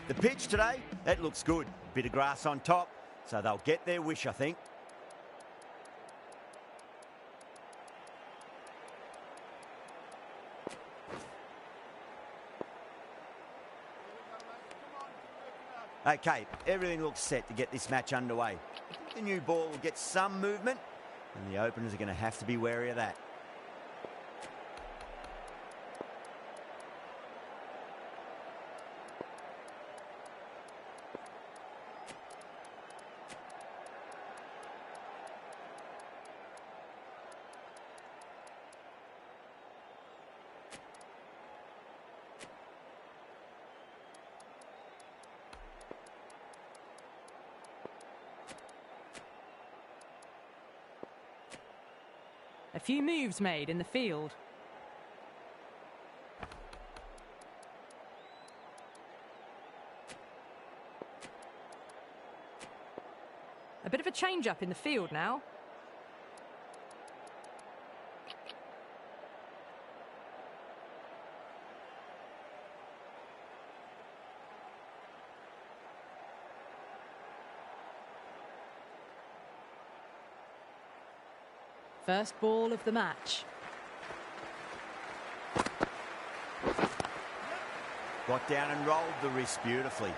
The pitch today, that looks good. Bit of grass on top, so they'll get their wish, I think. Okay, everything looks set to get this match underway. I think the new ball will get some movement, and the openers are going to have to be wary of that. A few moves made in the field. A bit of a change-up in the field now. First ball of the match. Got down and rolled the wrist beautifully.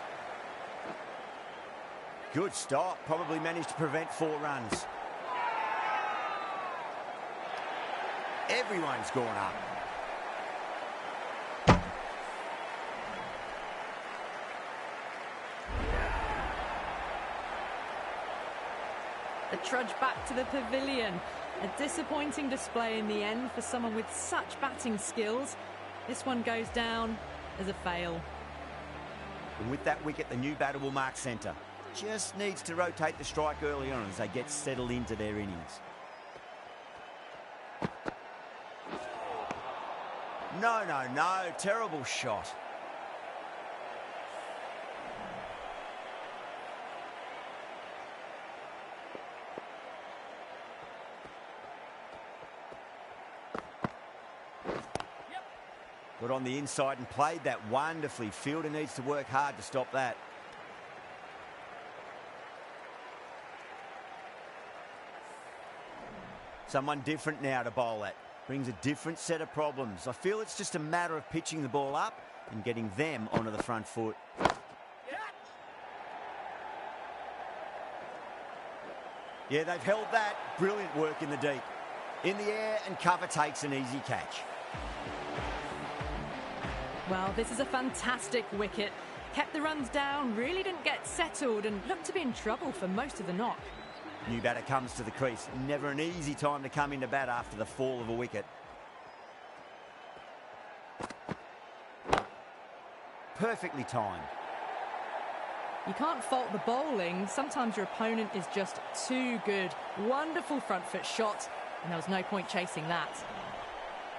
Good stop. Probably managed to prevent 4 runs. Everyone's gone up. The trudge back to the pavilion. A disappointing display in the end for someone with such batting skills. This one goes down as a fail. And with that wicket, the new batter will mark centre. Just needs to rotate the strike early on as they get settled into their innings. No, no, no. Terrible shot. Got on the inside and played that wonderfully. Fielder needs to work hard to stop that. Someone different now to bowl at. Brings a different set of problems. I feel it's just a matter of pitching the ball up and getting them onto the front foot. Yeah, they've held that. Brilliant work in the deep. In the air, and cover takes an easy catch. Well, this is a fantastic wicket. Kept the runs down, really didn't get settled and looked to be in trouble for most of the knock. New batter comes to the crease. Never an easy time to come into bat after the fall of a wicket. Perfectly timed. You can't fault the bowling. Sometimes your opponent is just too good. Wonderful front foot shot, and there was no point chasing that.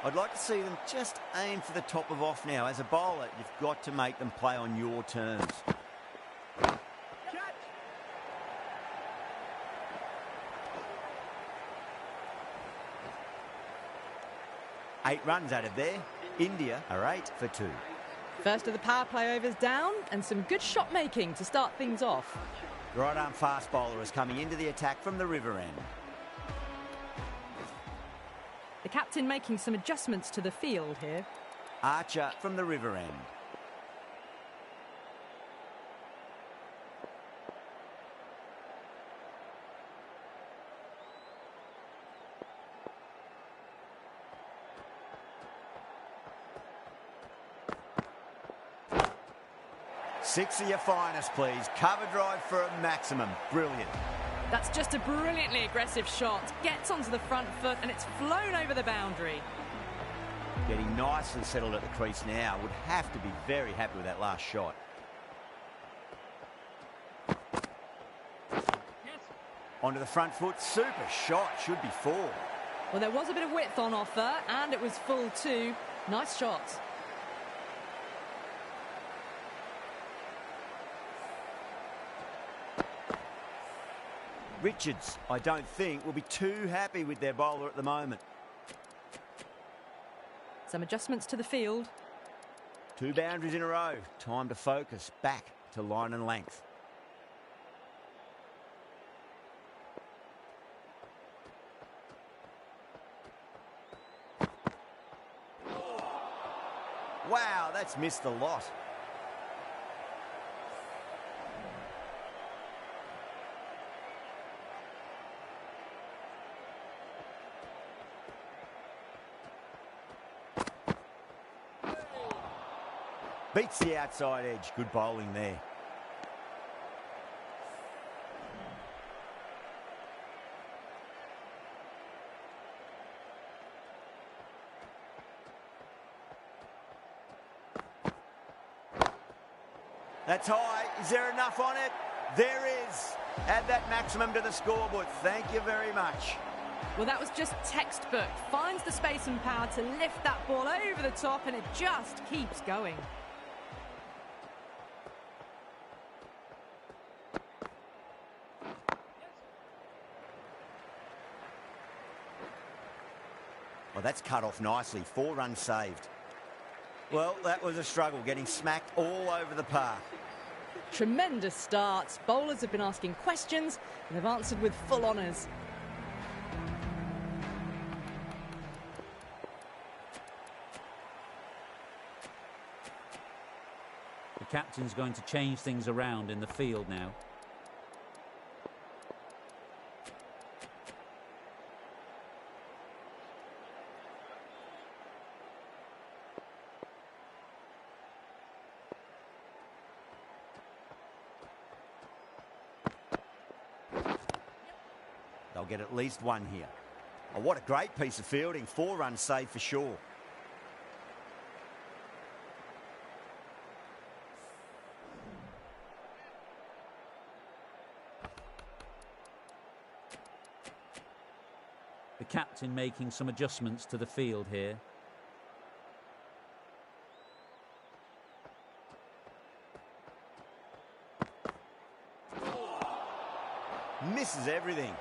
I'd like to see them just aim for the top of off now. As a bowler, you've got to make them play on your terms. 8 runs out of there. India are 8 for 2. First of the power play overs down, and some good shot making to start things off. Right arm fast bowler is coming into the attack from the river end. The captain making some adjustments to the field here. Archer from the river end. Six of your finest, please. Cover drive for a maximum. Brilliant. That's just a brilliantly aggressive shot. Gets onto the front foot and it's flown over the boundary. Getting nicely settled at the crease now. Would have to be very happy with that last shot. Yes. Onto the front foot. Super shot. Should be 4. Well, there was a bit of width on offer and it was full too. Nice shot. Richards, I don't think, will be too happy with their bowler at the moment. Some adjustments to the field. 2 boundaries in a row. Time to focus. Back to line and length. Wow, that's missed a lot. Beats the outside edge. Good bowling there. That's high. Is there enough on it? There is. Add that maximum to the scoreboard. Thank you very much. Well, that was just textbook. Finds the space and power to lift that ball over the top, and it just keeps going. Well, that's cut off nicely. 4 runs saved. Well, that was a struggle, getting smacked all over the park. Tremendous starts. Bowlers have been asking questions and have answered with full honours. The captain's going to change things around in the field now. They'll get at least 1 here. Oh, what a great piece of fielding. 4 runs saved for sure. The captain making some adjustments to the field here. Misses everything.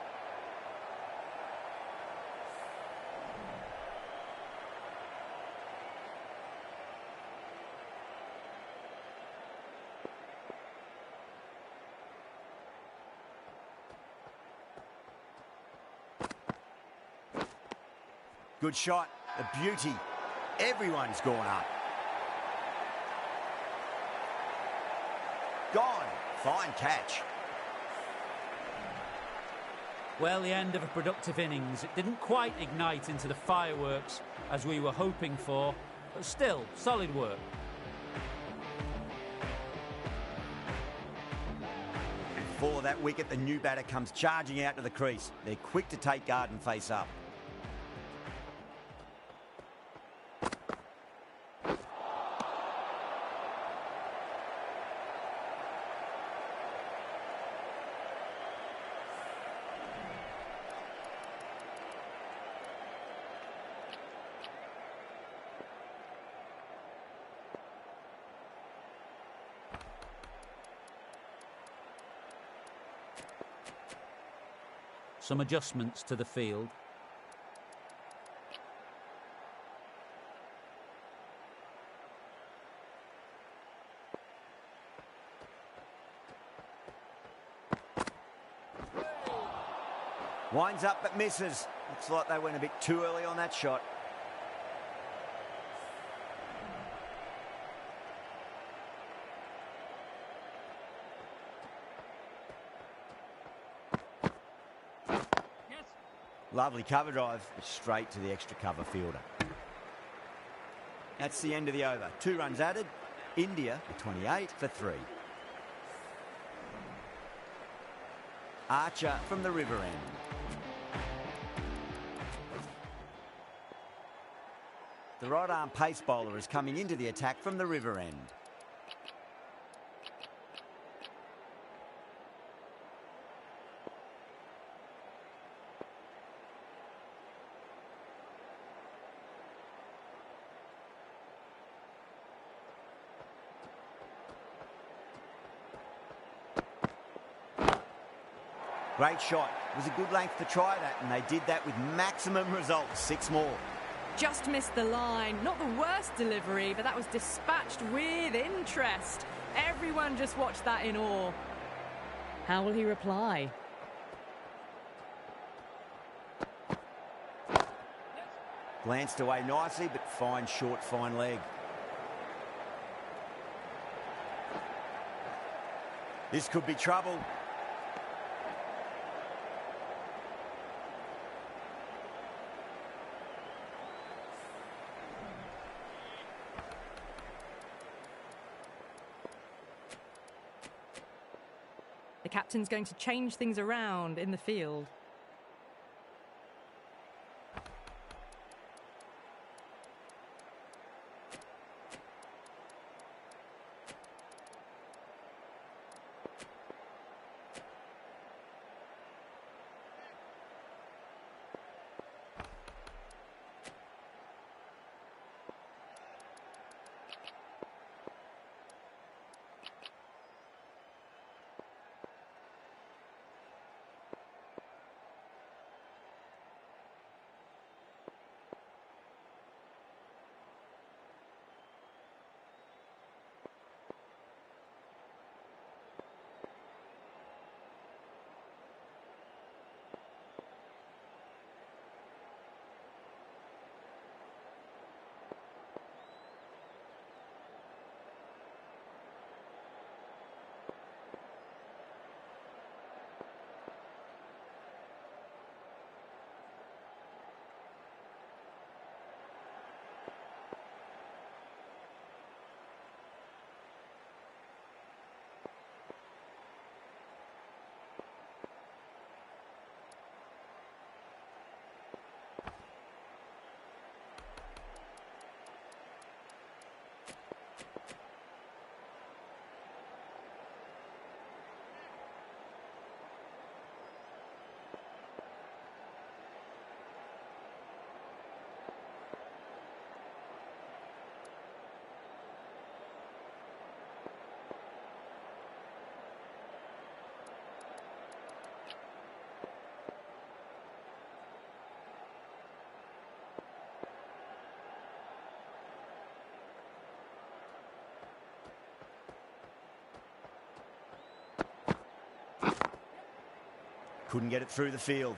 Good shot, a beauty. Everyone's gone up. Gone. Fine catch. Well, the end of a productive innings. It didn't quite ignite into the fireworks as we were hoping for, but still, solid work. And for that wicket, the new batter comes charging out to the crease. They're quick to take guard and face up. Some adjustments to the field. Winds up but misses. Looks like they went a bit too early on that shot. Lovely cover drive, but straight to the extra cover fielder. That's the end of the over. 2 runs added. India with 28 for 3. Archer from the river end. The right arm pace bowler is coming into the attack from the river end. Great shot. It was a good length to try that, and they did that with maximum results. 6 more. Just missed the line. Not the worst delivery, but that was dispatched with interest. Everyone just watched that in awe. How will he reply? Glanced away nicely, but fine short, fine leg. This could be trouble. The captain's going to change things around in the field. Couldn't get it through the field.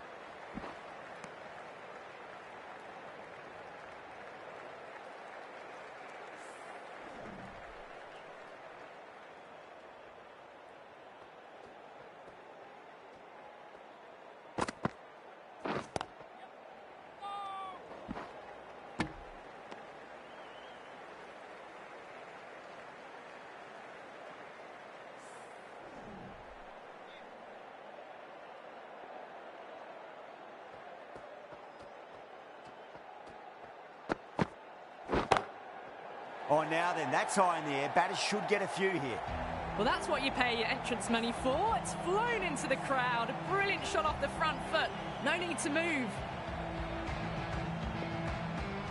Oh, now then, that's high in the air. Batters should get a few here. Well, that's what you pay your entrance money for. It's flown into the crowd. A brilliant shot off the front foot. No need to move.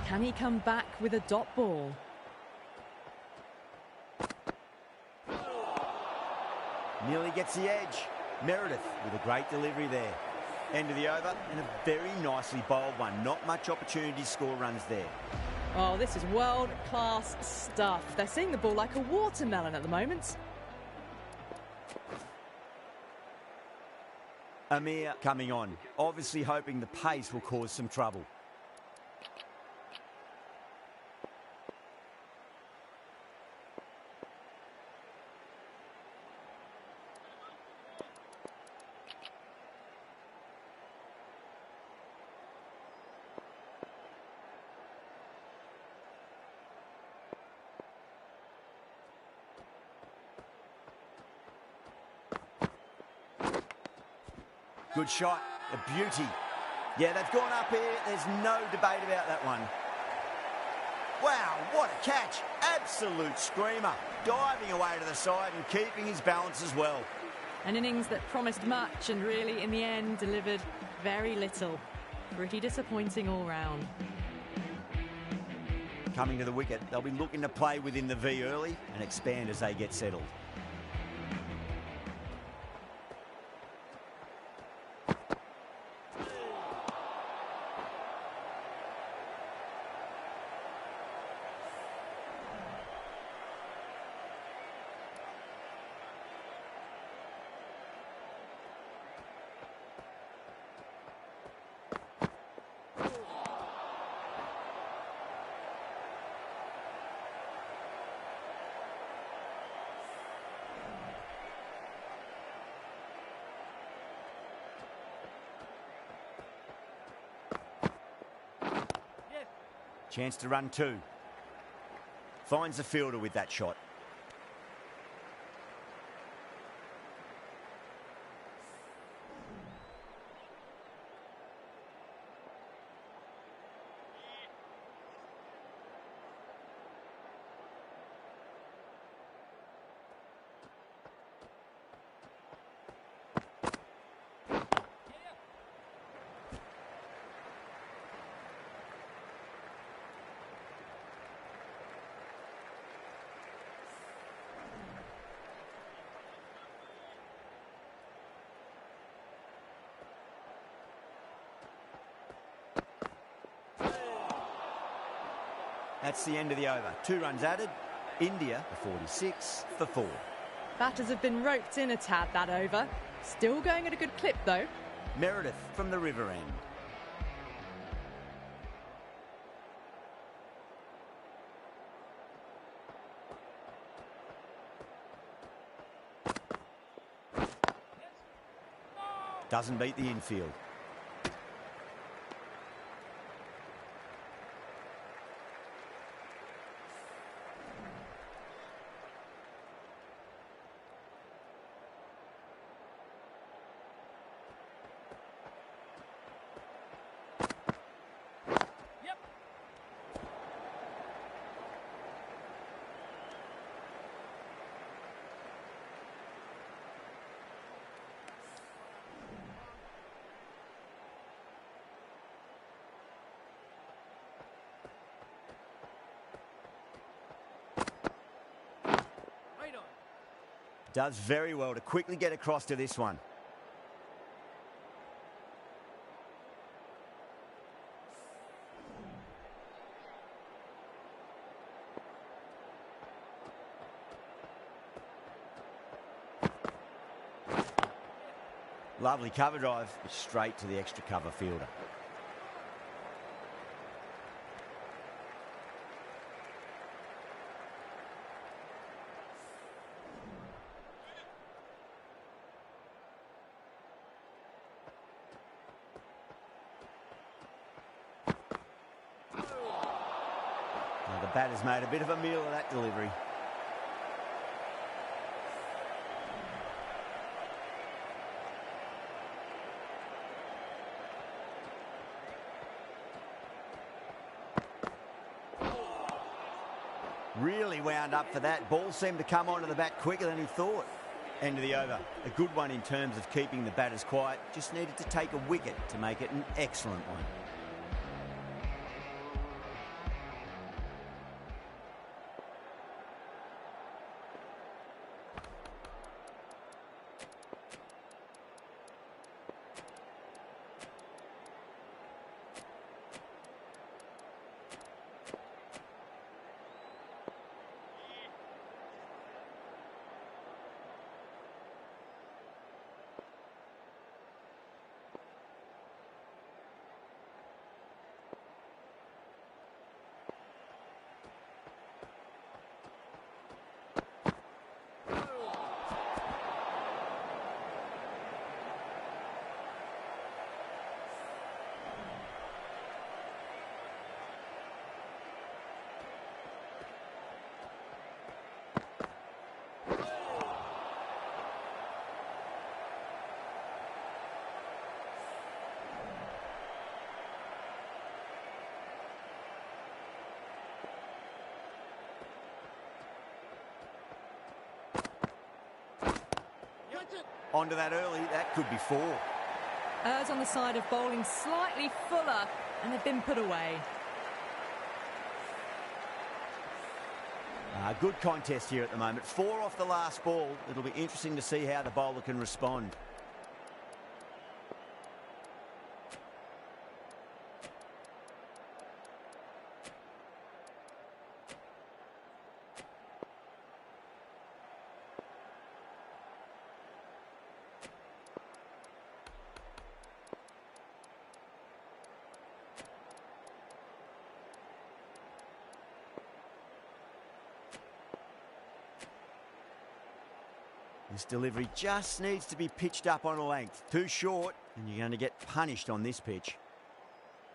Can he come back with a dot ball? Nearly gets the edge. Meredith with a great delivery there. End of the over and a very nicely bowled one. Not much opportunity to score runs there. Oh, this is world-class stuff. They're seeing the ball like a watermelon at the moment. Amir coming on, obviously hoping the pace will cause some trouble. Good shot, a beauty. Yeah, they've gone up here. There's no debate about that one. Wow, what a catch. Absolute screamer. Diving away to the side and keeping his balance as well. An innings that promised much and really, in the end, delivered very little. Pretty disappointing all round. Coming to the wicket, they'll be looking to play within the V early and expand as they get settled. Chance to run two. Finds the fielder with that shot. That's the end of the over. 2 runs added. India, the 46 for 4. Batters have been roped in a tad that over. Still going at a good clip though. Meredith from the river end. Doesn't beat the infield. Does very well to quickly get across to this one. Lovely cover drive, straight to the extra cover fielder. The batter's made a bit of a meal of that delivery. Really wound up for that. Ball seemed to come onto the bat quicker than he thought. End of the over. A good one in terms of keeping the batters quiet. Just needed to take a wicket to make it an excellent one. Onto that early, that could be 4. Errs on the side of bowling slightly fuller, and they've been put away. Good contest here at the moment. 4 off the last ball. It'll be interesting to see how the bowler can respond. This delivery just needs to be pitched up on a length. Too short, and you're going to get punished on this pitch.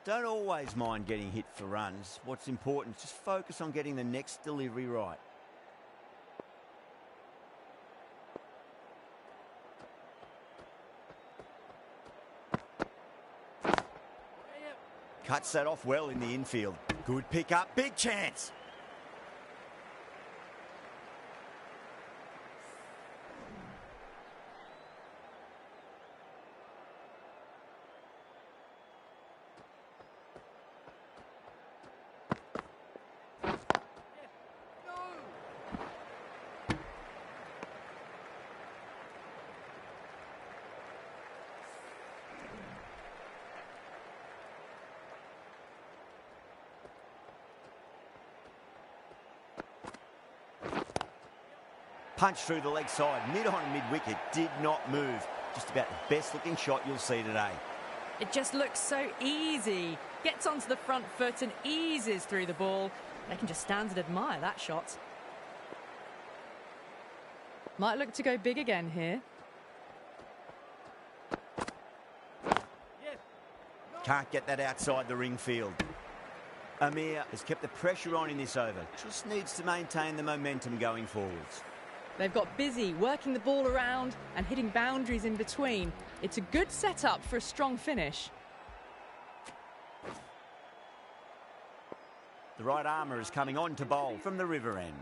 Don't always mind getting hit for runs. What's important is just focus on getting the next delivery right. Cuts that off well in the infield. Good pick up, big chance. Punch through the leg side, mid-on, mid-wicket, did not move. Just about the best looking shot you'll see today. It just looks so easy. Gets onto the front foot and eases through the ball. They can just stand and admire that shot. Might look to go big again here. Can't get that outside the ring field. Amir has kept the pressure on in this over. Just needs to maintain the momentum going forwards. They've got busy working the ball around and hitting boundaries in between. It's a good setup for a strong finish. The right armour is coming on to bowl from the river end.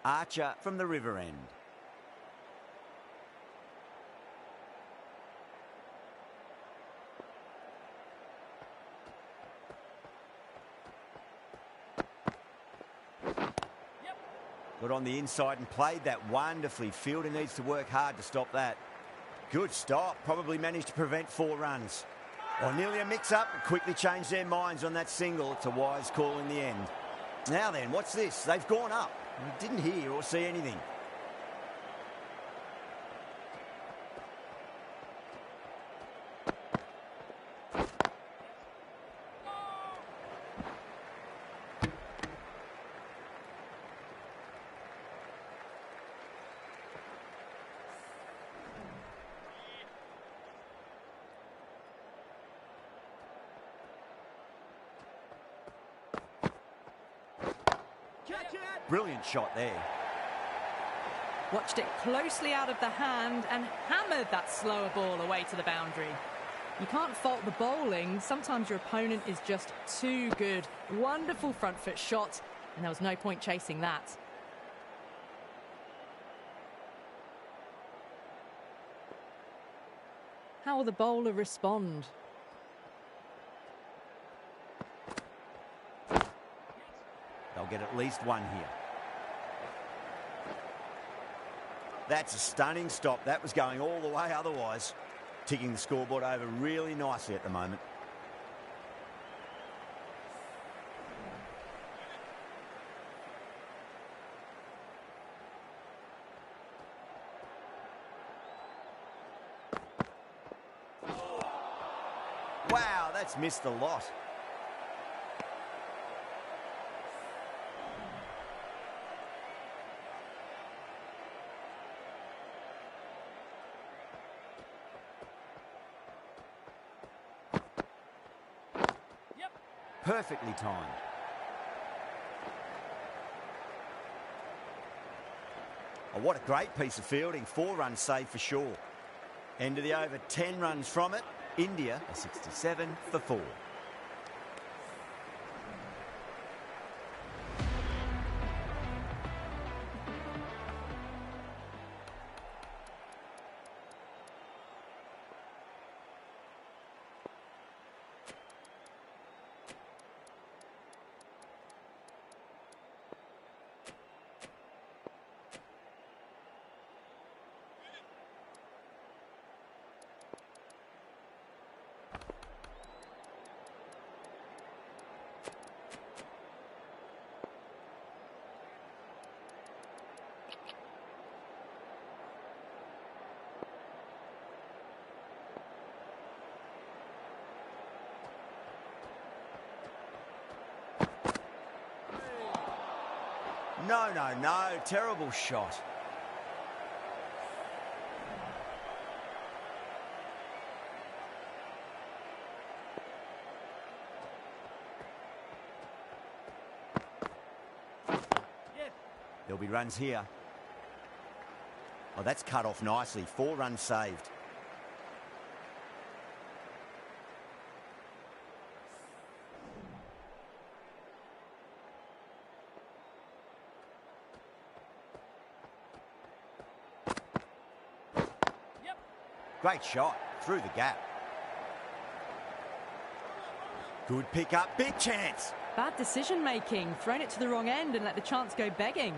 Archer from the river end. Got on the inside and played that wonderfully. Fielder needs to work hard to stop that. Good stop. Probably managed to prevent 4 runs. Or nearly a mix-up. Quickly changed their minds on that single. It's a wise call in the end. Now then, what's this? They've gone up. We didn't hear or see anything. Brilliant shot there. Watched it closely out of the hand and hammered that slower ball away to the boundary. You can't fault the bowling. Sometimes your opponent is just too good. Wonderful front foot shot, and there was no point chasing that. How will the bowler respond? They'll get at least one here. That's a stunning stop. That was going all the way otherwise. Ticking the scoreboard over really nicely at the moment. Wow, that's missed a lot. Perfectly timed. Oh, what a great piece of fielding. 4 runs saved for sure. End of the over, 10 runs from it. India are 67 for 4. No, no, no. Terrible shot. There'll be runs here. Oh, that's cut off nicely. 4 runs saved. Great shot through the gap. Good pick up, big chance. Bad decision making, thrown it to the wrong end and let the chance go begging.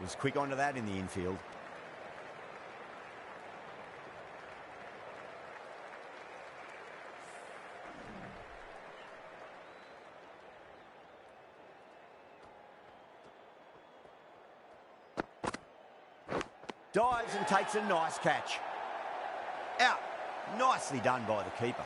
Was quick onto that in the infield. Dives and takes a nice catch. Out. Nicely done by the keeper.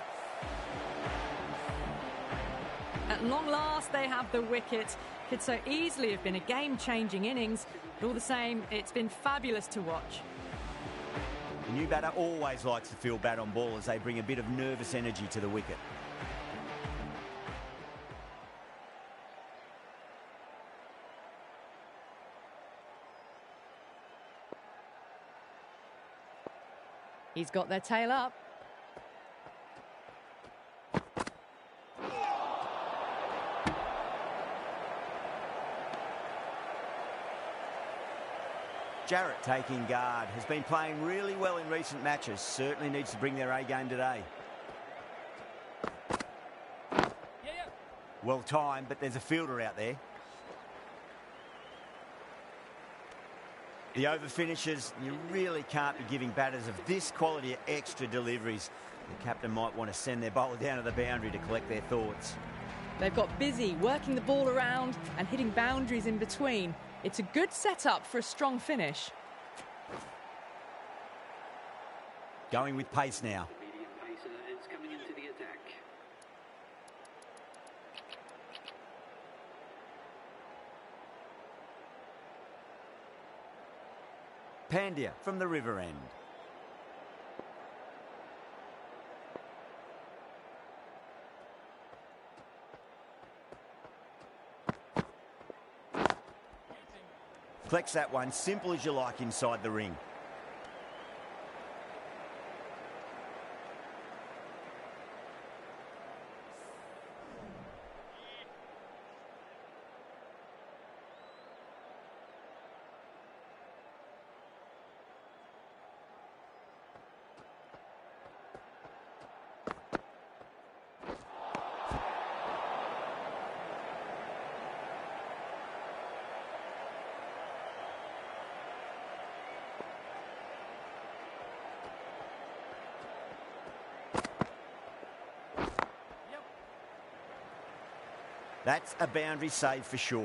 At long last, they have the wicket. Could so easily have been a game-changing innings, but all the same, it's been fabulous to watch. The new batter always likes to feel bat on ball as they bring a bit of nervous energy to the wicket. He's got their tail up. Jarrett taking guard, has been playing really well in recent matches, certainly needs to bring their A game today. Well timed, but there's a fielder out there. The over finishes, you really can't be giving batters of this quality extra deliveries. The captain might want to send their bowler down to the boundary to collect their thoughts. They've got busy working the ball around and hitting boundaries in between. It's a good setup for a strong finish. Going with pace now. The medium pacer is coming into the attack. Pandya from the river end. Collects that one, simple as you like inside the ring. That's a boundary save for sure.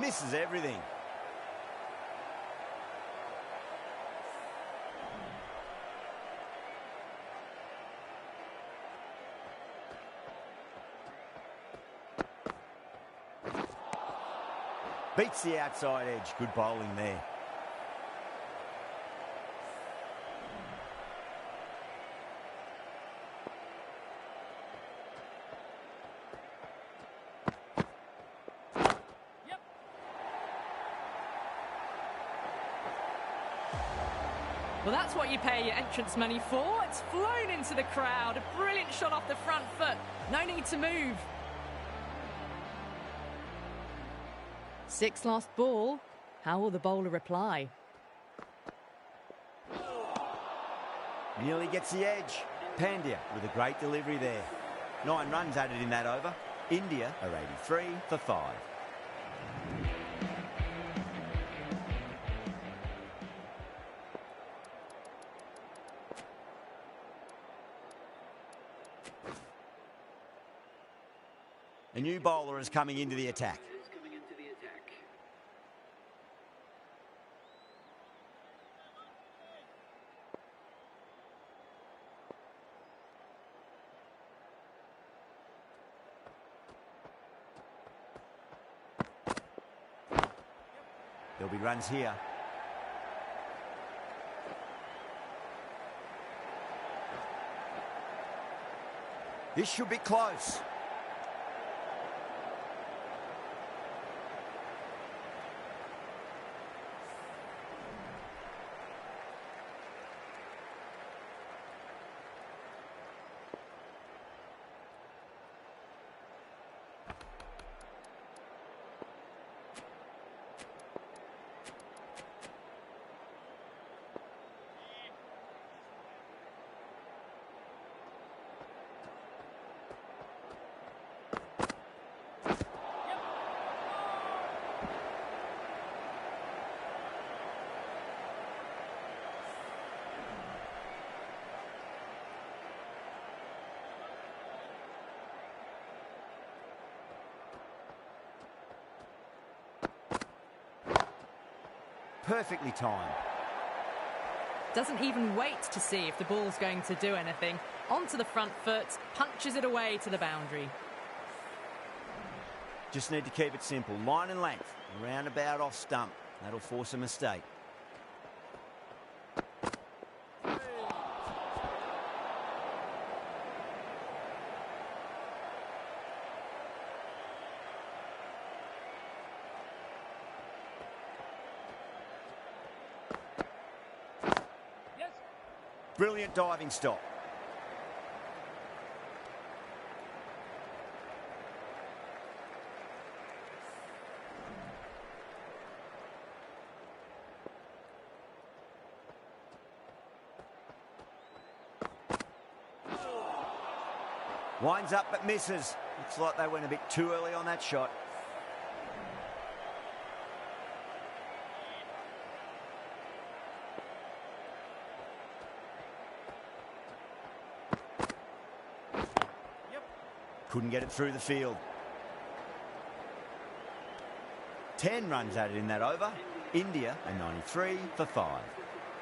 Misses everything. Beats the outside edge. Good bowling there. Well, that's what you pay your entrance money for. It's flown into the crowd. A brilliant shot off the front foot. No need to move. 6 lost ball. How will the bowler reply? Nearly gets the edge. Pandya with a great delivery there. 9 runs added in that over. India are 83 for 5. A new bowler is coming into the attack. Is coming into the attack. There'll be runs here. This should be close. Perfectly timed. Doesn't even wait to see if the ball's going to do anything. Onto the front foot, punches it away to the boundary. Just need to keep it simple. Line and length. Roundabout off stump. That'll force a mistake. Brilliant diving stop. Winds up but misses. Looks like they went a bit too early on that shot. Couldn't get it through the field. 10 runs added in that over. India are 93 for 5.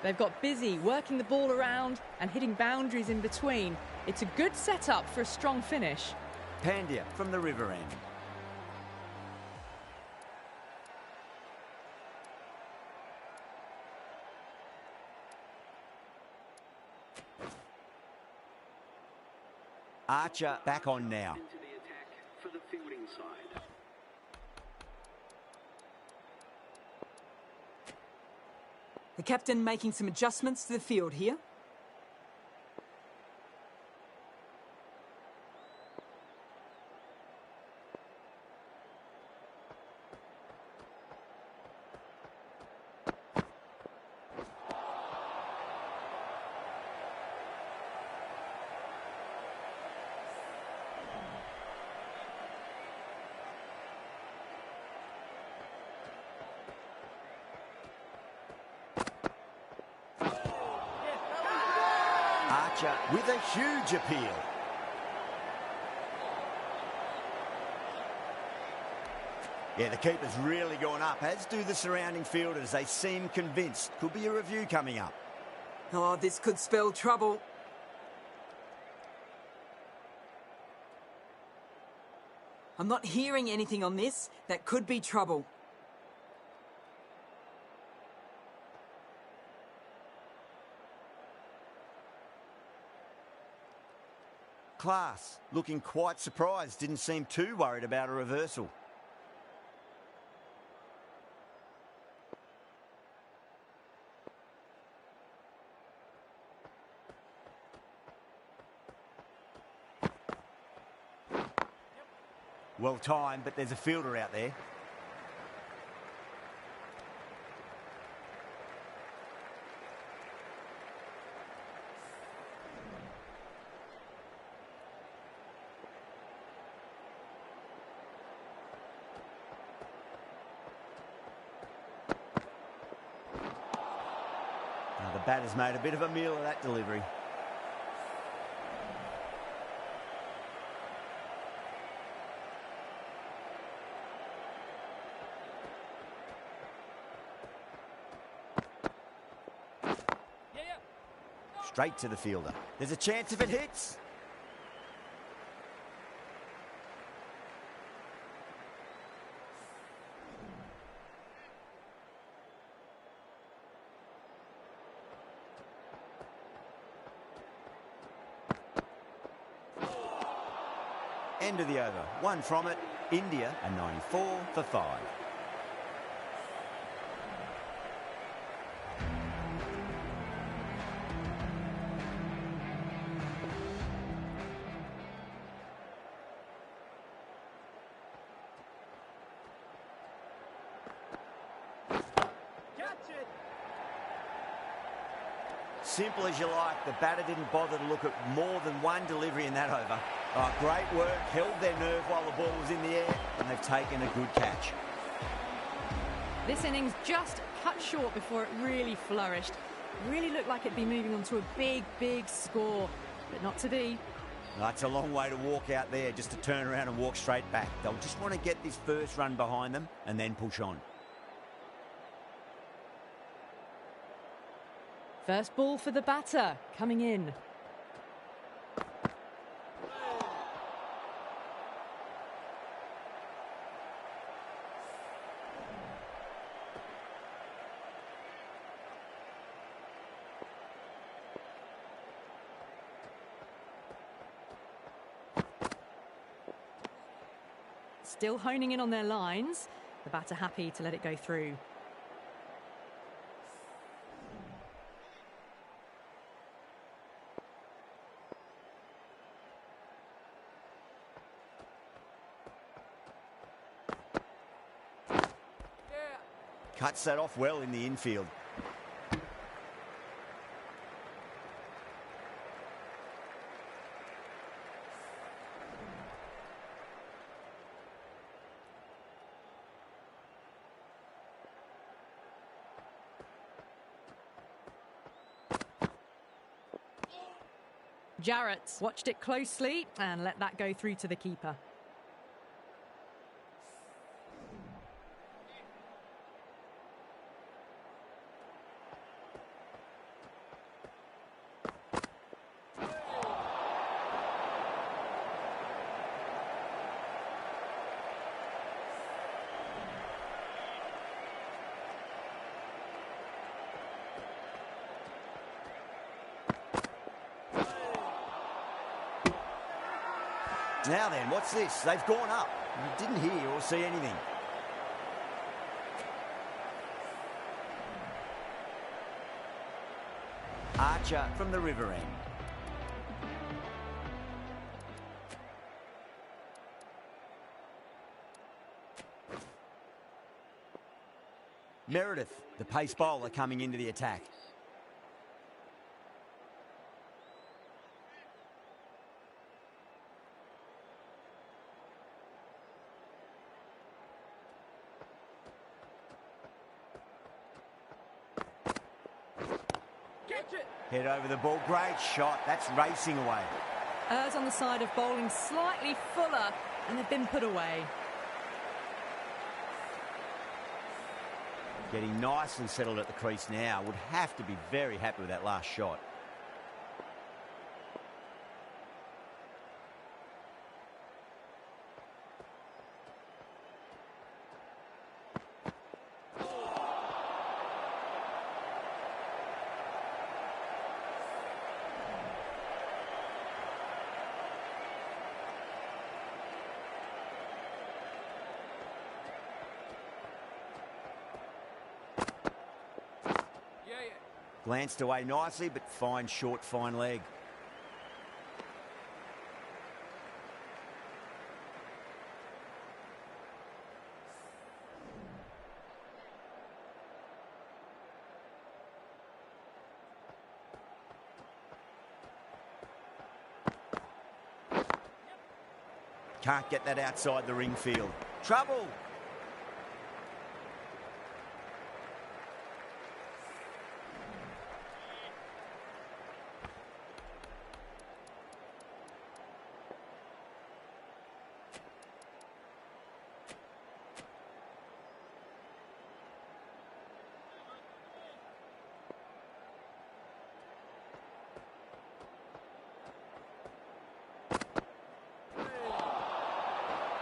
They've got busy working the ball around and hitting boundaries in between. It's a good setup for a strong finish. Pandya from the river end. Archer back on now. Into the attack for the fielding side. The captain making some adjustments to the field here. Archer with a huge appeal. Yeah, the keeper's really gone up, as do the surrounding fielders. They seem convinced. Could be a review coming up. Oh, this could spell trouble. I'm not hearing anything on this. That could be trouble. Class, looking quite surprised. Didn't seem too worried about a reversal. Well timed, but there's a fielder out there. Now the batter's made a bit of a meal of that delivery. Straight to the fielder. There's a chance if it hits. End of the over. One from it. India, a 94 for 5. Simple as you like, the batter didn't bother to look at more than one delivery in that over. Oh, great work, held their nerve while the ball was in the air, and they've taken a good catch. This innings just cut short before it really flourished. Really looked like it'd be moving on to a big, big score, but not to be. That's a long way to walk out there, just to turn around and walk straight back. They'll just want to get this first run behind them and then push on. First ball for the batter, coming in. Still honing in on their lines. The batter happy to let it go through. Cuts that off well in the infield. Jarrett watched it closely and let that go through to the keeper. Now then, what's this? They've gone up. You didn't hear or see anything. Archer from the river end. Meredith, the pace bowler, coming into the attack. Head over the ball, great shot, that's racing away. Errs on the side of bowling slightly fuller, and they've been put away. Getting nicely settled at the crease now, would have to be very happy with that last shot. Glanced away nicely, but fine short, fine leg. Can't get that outside the ring field. Trouble.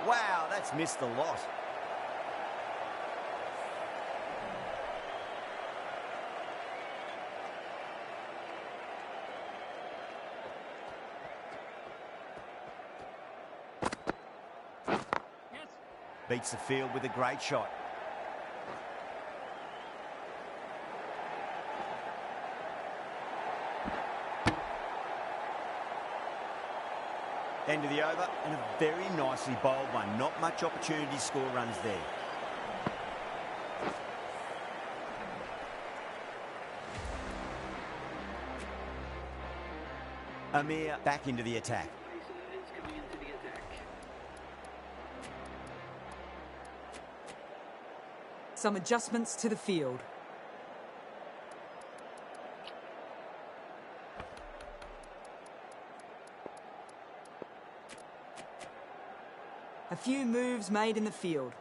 Wow, that's missed a lot. Beats the field with a great shot. End of the over, and a very nicely bowled one. Not much opportunity to score runs there. Amir back into the attack. Pacer is coming into the attack. Some adjustments to the field. A few moves made in the field.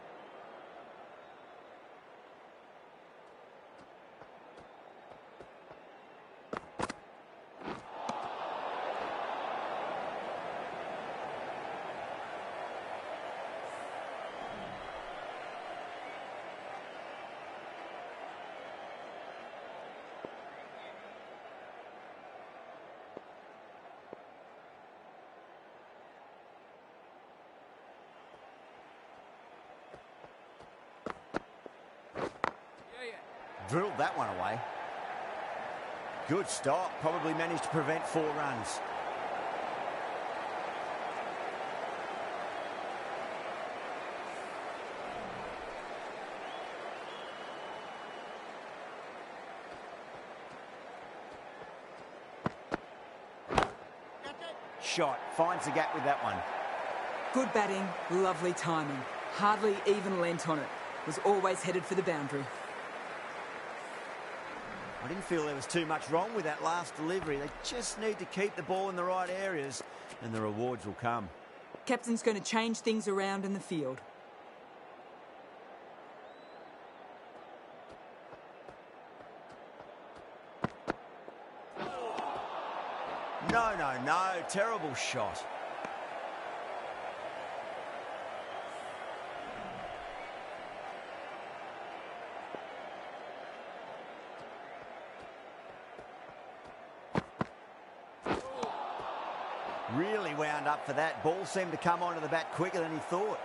Drilled that one away. Good stop. Probably managed to prevent 4 runs. Shot. Finds the gap with that one. Good batting, lovely timing. Hardly even lent on it. Was always headed for the boundary. I didn't feel there was too much wrong with that last delivery. They just need to keep the ball in the right areas and the rewards will come. Captain's going to change things around in the field. No. Terrible shot. Really wound up for that. Ball seemed to come onto the bat quicker than he thought.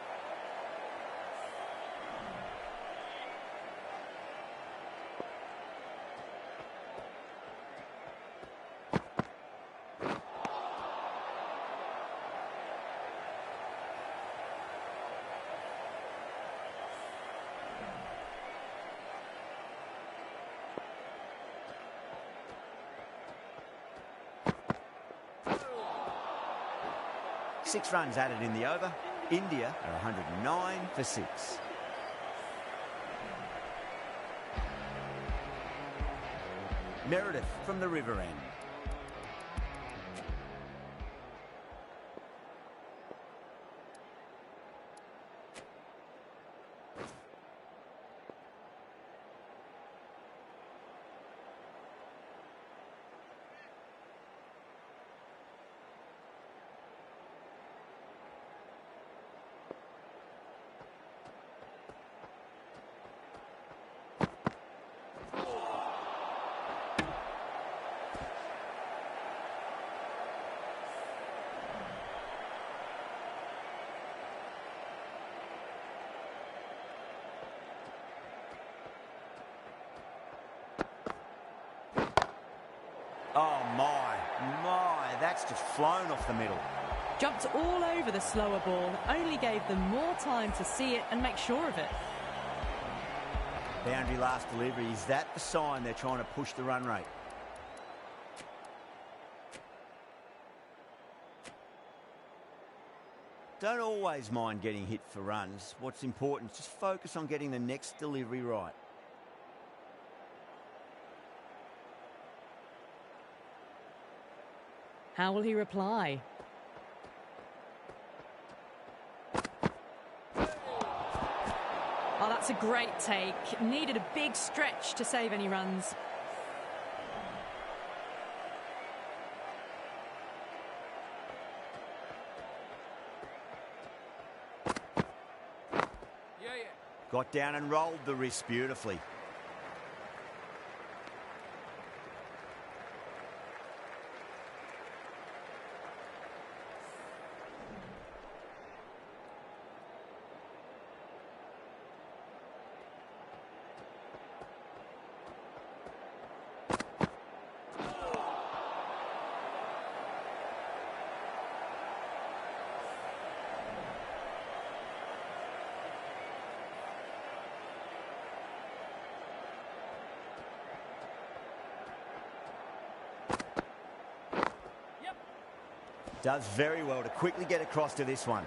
Six runs added in the over. India are 109 for 6. Meredith from the River End. Oh my, that's just flown off the middle. Jumped all over the slower ball, only gave them more time to see it and make sure of it. Boundary last delivery, is that the sign they're trying to push the run rate? Don't always mind getting hit for runs. What's important is just focus on getting the next delivery right. How will he reply? Oh, that's a great take. Needed a big stretch to save any runs. Got down and rolled the wrist beautifully. Does very well to quickly get across to this one.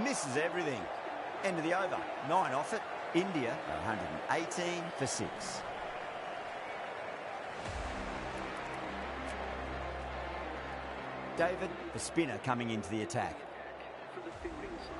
Misses everything. End of the over. 9 off it. India 118 for 6. David, the spinner, coming into the attack. For the fielding side.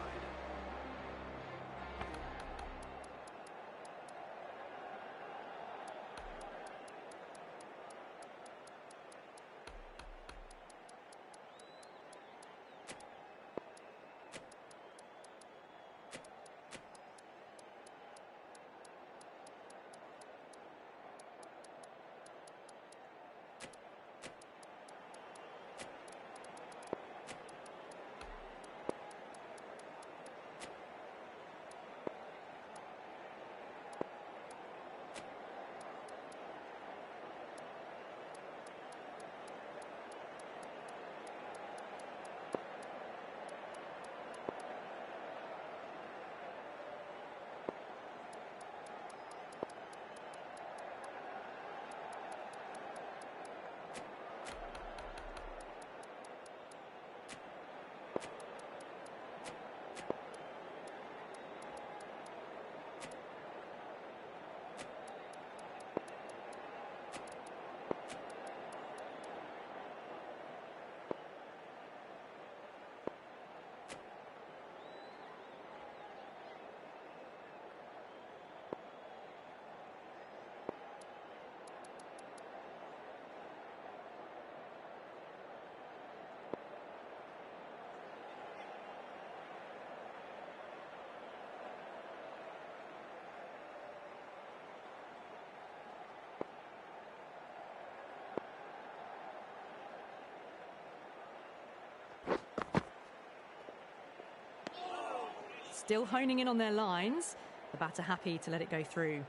Still honing in on their lines. The batter happy to let it go through.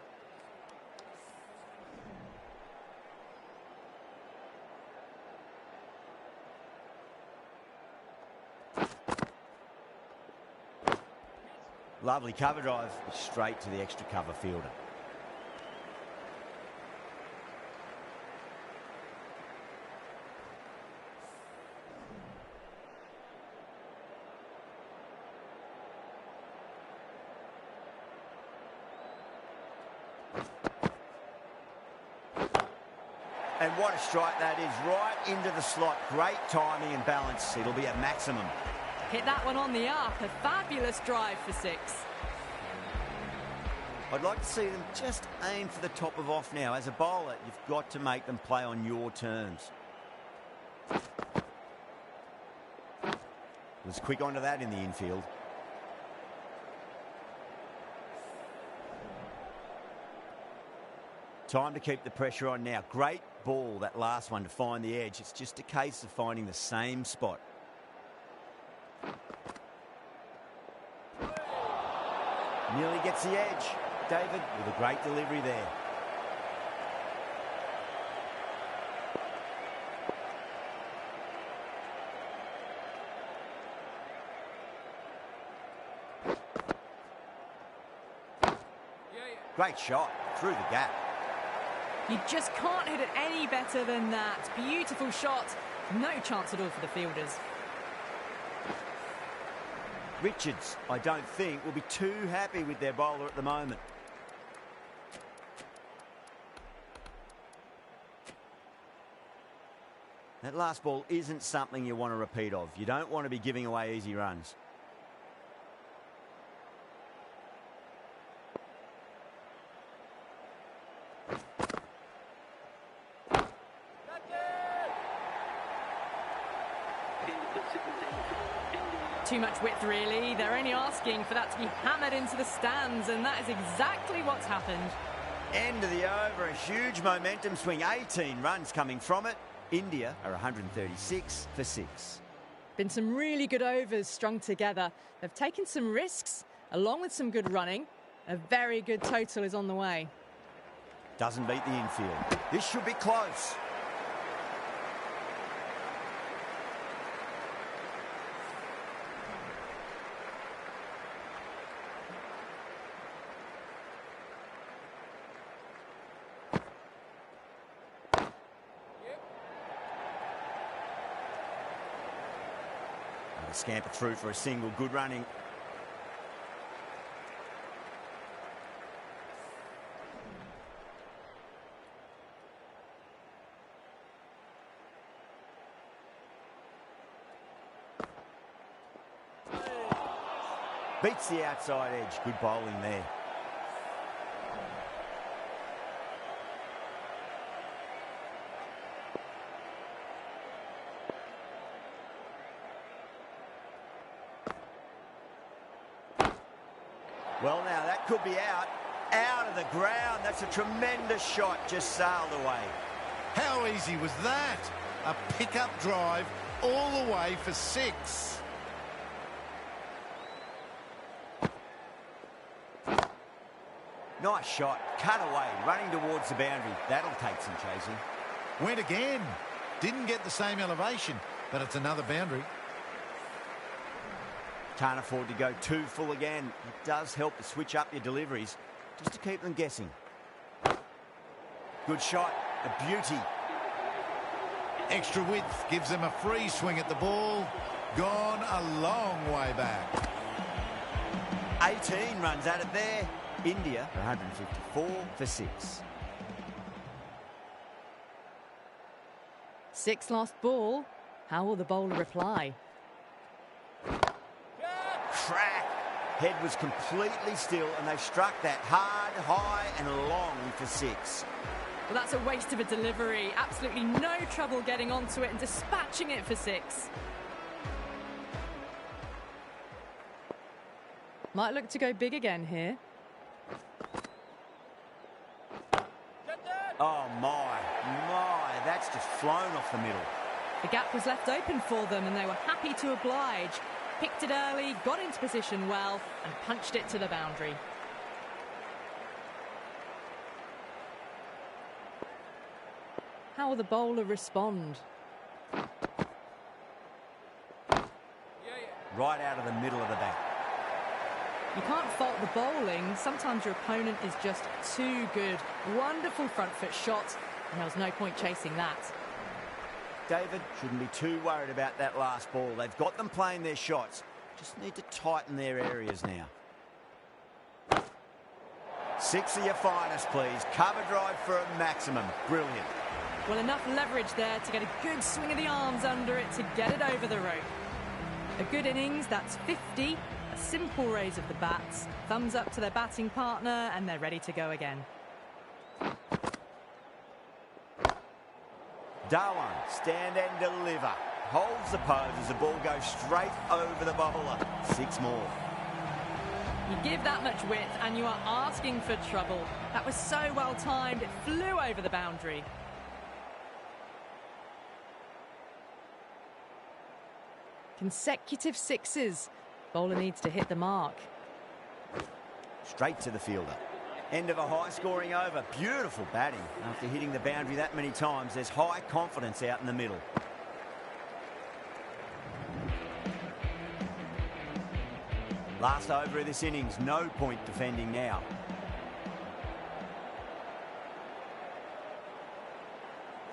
Lovely cover drive, straight to the extra cover fielder. And what a strike that is, right into the slot. Great timing and balance. It'll be a maximum. Hit that one on the up. A fabulous drive for 6. I'd like to see them just aim for the top of off now. As a bowler, you've got to make them play on your terms. Was quick onto that in the infield. Time to keep the pressure on now. Great ball, that last one, to find the edge. It's just a case of finding the same spot. Nearly gets the edge. David with a great delivery there. Great shot through the gap. You just can't hit it any better than that. Beautiful shot. No chance at all for the fielders. Richards, I don't think, will be too happy with their bowler at the moment. That last ball isn't something you want to repeat of. You don't want to be giving away easy runs. Too much width, really. They're only asking for that to be hammered into the stands, and that is exactly what's happened. End of the over, a huge momentum swing. 18 runs coming from it. India are 136 for 6. Been some really good overs strung together. They've taken some risks, along with some good running. A very good total is on the way. Doesn't beat the infield. This should be close. Scamper through for a single, good running. Beats the outside edge, good bowling there. Well, now, that could be out of the ground. That's a tremendous shot, just sailed away. How easy was that? A pickup drive all the way for 6. Nice shot, cut away, running towards the boundary. That'll take some chasing. Went again. Didn't get the same elevation, but it's another boundary. Can't afford to go too full again. It does help to switch up your deliveries, just to keep them guessing. Good shot, a beauty. Extra width gives them a free swing at the ball. Gone a long way back. 18 runs at it there. India 154 for 6. 6 last ball. How will the bowler reply? Crack. Head was completely still and they struck that hard, high and long for 6. Well, that's a waste of a delivery. Absolutely no trouble getting onto it and dispatching it for 6. Might look to go big again here. Oh my, that's just flown off the middle. The gap was left open for them and they were happy to oblige. Picked it early, got into position well and punched it to the boundary. How will the bowler respond? Right out of the middle of the bat. You can't fault the bowling. Sometimes your opponent is just too good. Wonderful front foot shot, and there was no point chasing that. David shouldn't be too worried about that last ball. They've got them playing their shots. Just need to tighten their areas now. 6 of your finest, please. Cover drive for a maximum. Brilliant. Well, enough leverage there to get a good swing of the arms under it to get it over the rope. A good innings, that's 50. A simple raise of the bats. Thumbs up to their batting partner, and they're ready to go again. Darwan, stand and deliver. Holds the pose as the ball goes straight over the bowler. 6 more. You give that much width and you are asking for trouble. That was so well timed, it flew over the boundary. Consecutive 6s. Bowler needs to hit the mark. Straight to the fielder. End of a high-scoring over. Beautiful batting. After hitting the boundary that many times, there's high confidence out in the middle. Last over of this innings, no point defending now.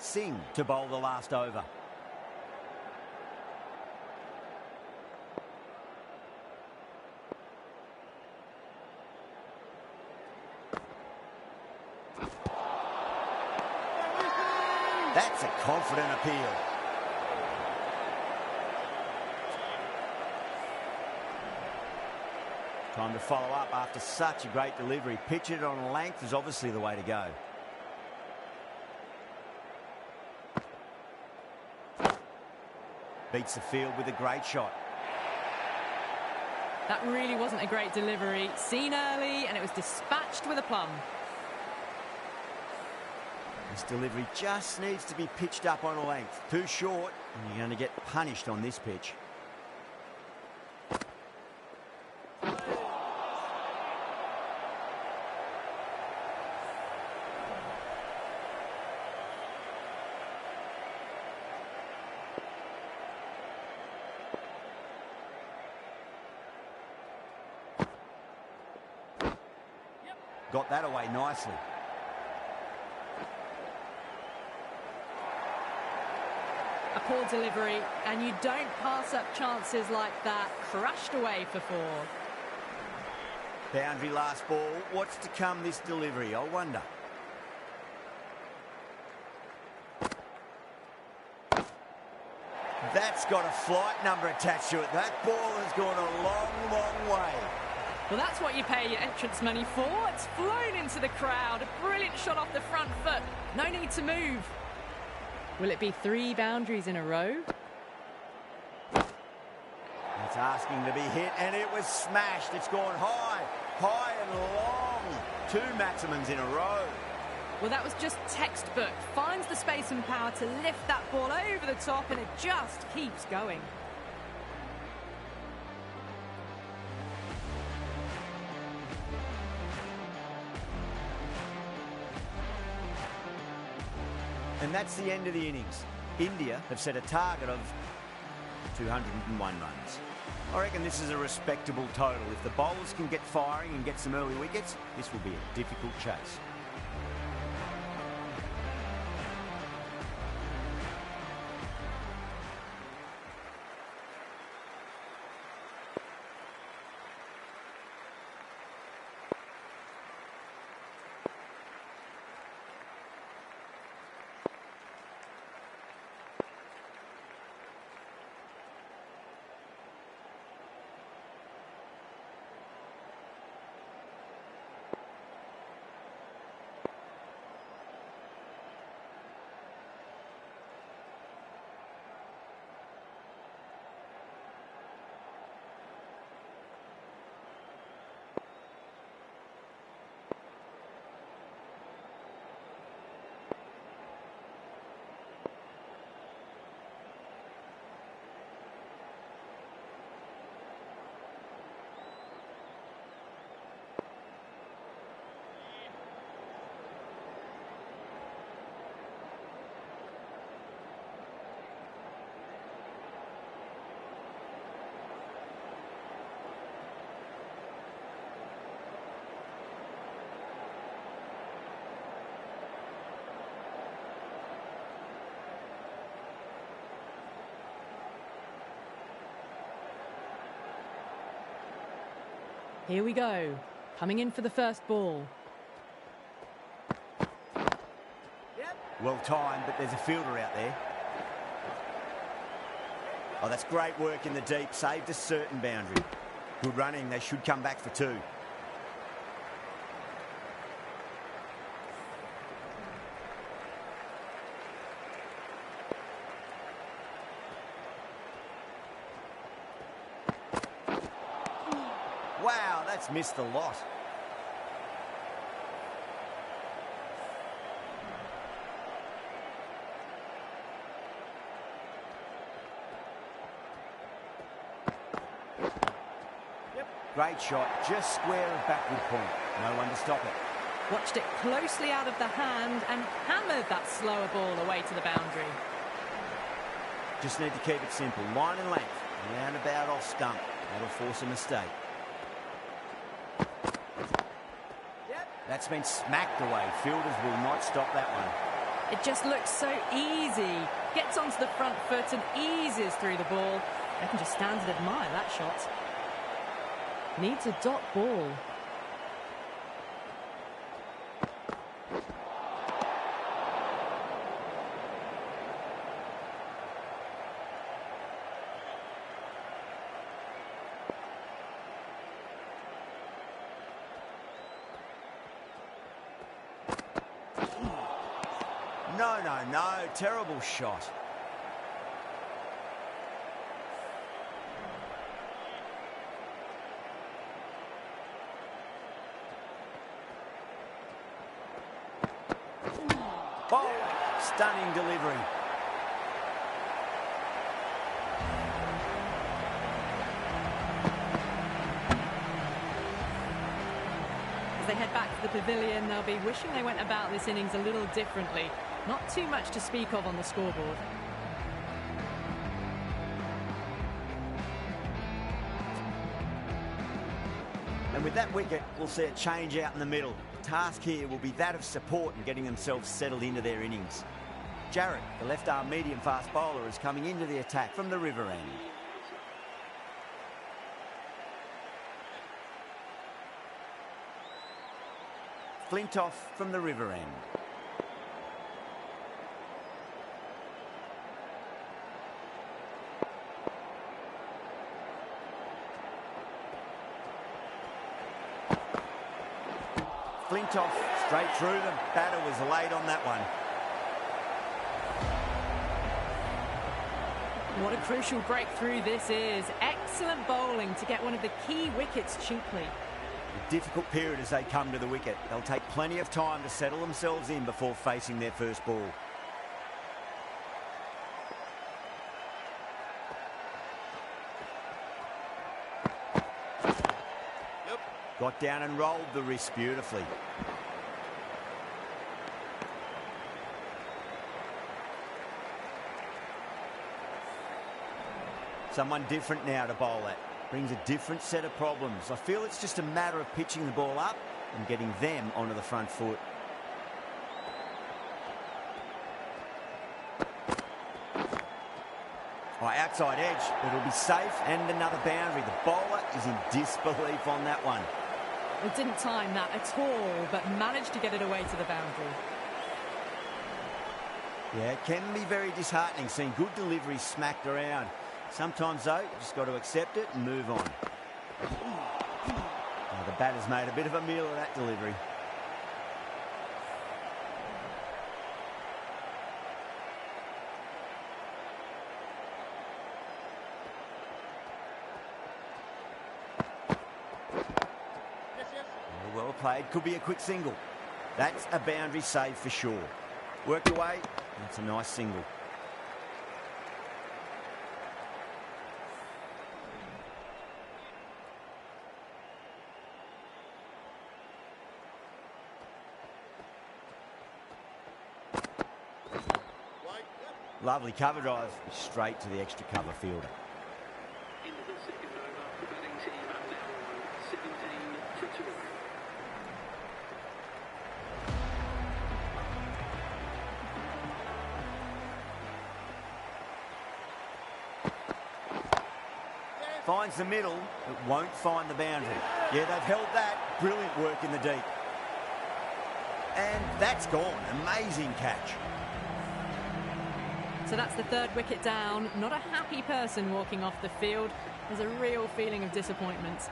Singh to bowl the last over. That's a confident appeal. Time to follow up after such a great delivery. Pitch it on length is obviously the way to go. Beats the field with a great shot. That really wasn't a great delivery. Seen early, and it was dispatched with a plum. This delivery just needs to be pitched up on a length. Too short, and you're going to get punished on this pitch. Got that away nicely. A poor delivery, and you don't pass up chances like that. Crushed away for 4. Boundary last ball. What's to come this delivery, I wonder. That's got a flight number attached to it. That ball has gone a long, long way. Well, that's what you pay your entrance money for. It's flown into the crowd. A brilliant shot off the front foot. No need to move. Will it be 3 boundaries in a row? It's asking to be hit, and it was smashed. It's gone high, high and long. 2 maximums in a row. Well, that was just textbook. Finds the space and power to lift that ball over the top, and it just keeps going. And that's the end of the innings. India have set a target of 201 runs. I reckon this is a respectable total. If the bowlers can get firing and get some early wickets, this will be a difficult chase. Here we go. Coming in for the first ball. Well timed, but there's a fielder out there. Oh, that's great work in the deep. Saved a certain boundary. Good running. They should come back for 2. Wow, that's missed a lot. Great shot, just square of backward point. No one to stop it. Watched it closely out of the hand and hammered that slower ball away to the boundary. Just need to keep it simple. Line and length. Round about off stump. That'll force a mistake. That's been smacked away. Fielders will not stop that one. It just looks so easy. Gets onto the front foot and eases through the ball. I can just stand and admire that shot. Needs a dot ball. No, terrible shot. Oh, stunning delivery. As they head back to the pavilion, they'll be wishing they went about this innings a little differently. Not too much to speak of on the scoreboard. And with that wicket, we'll see a change out in the middle. The task here will be that of support and getting themselves settled into their innings. Jarrett, the left-arm medium-fast bowler, is coming into the attack from the river end. Flintoff from the river end. Flintoff straight through them. Batter was late on that one. What a crucial breakthrough this is. Excellent bowling to get one of the key wickets cheaply. A difficult period as they come to the wicket. They'll take plenty of time to settle themselves in before facing their first ball. Got down and rolled the wrist beautifully. Someone different now to bowl at. Brings a different set of problems. I feel it's just a matter of pitching the ball up and getting them onto the front foot. Oh, outside edge, but it'll be safe and another boundary. The bowler is in disbelief on that one. It didn't time that at all, but managed to get it away to the boundary. Yeah, it can be very disheartening seeing good deliveries smacked around. Sometimes, though, you just got to accept it and move on. Now, the batter's made a bit of a meal of that delivery. Well played. Could be a quick single. That's a boundary save for sure. Worked away. That's a nice single. Lovely cover drive straight to the extra cover fielder. Into the second over, the batting team have now won 17 for 2. Finds the middle, but won't find the boundary. Yeah, they've held that. Brilliant work in the deep. And that's gone. Amazing catch. So that's the third wicket down. Not a happy person walking off the field. There's a real feeling of disappointment.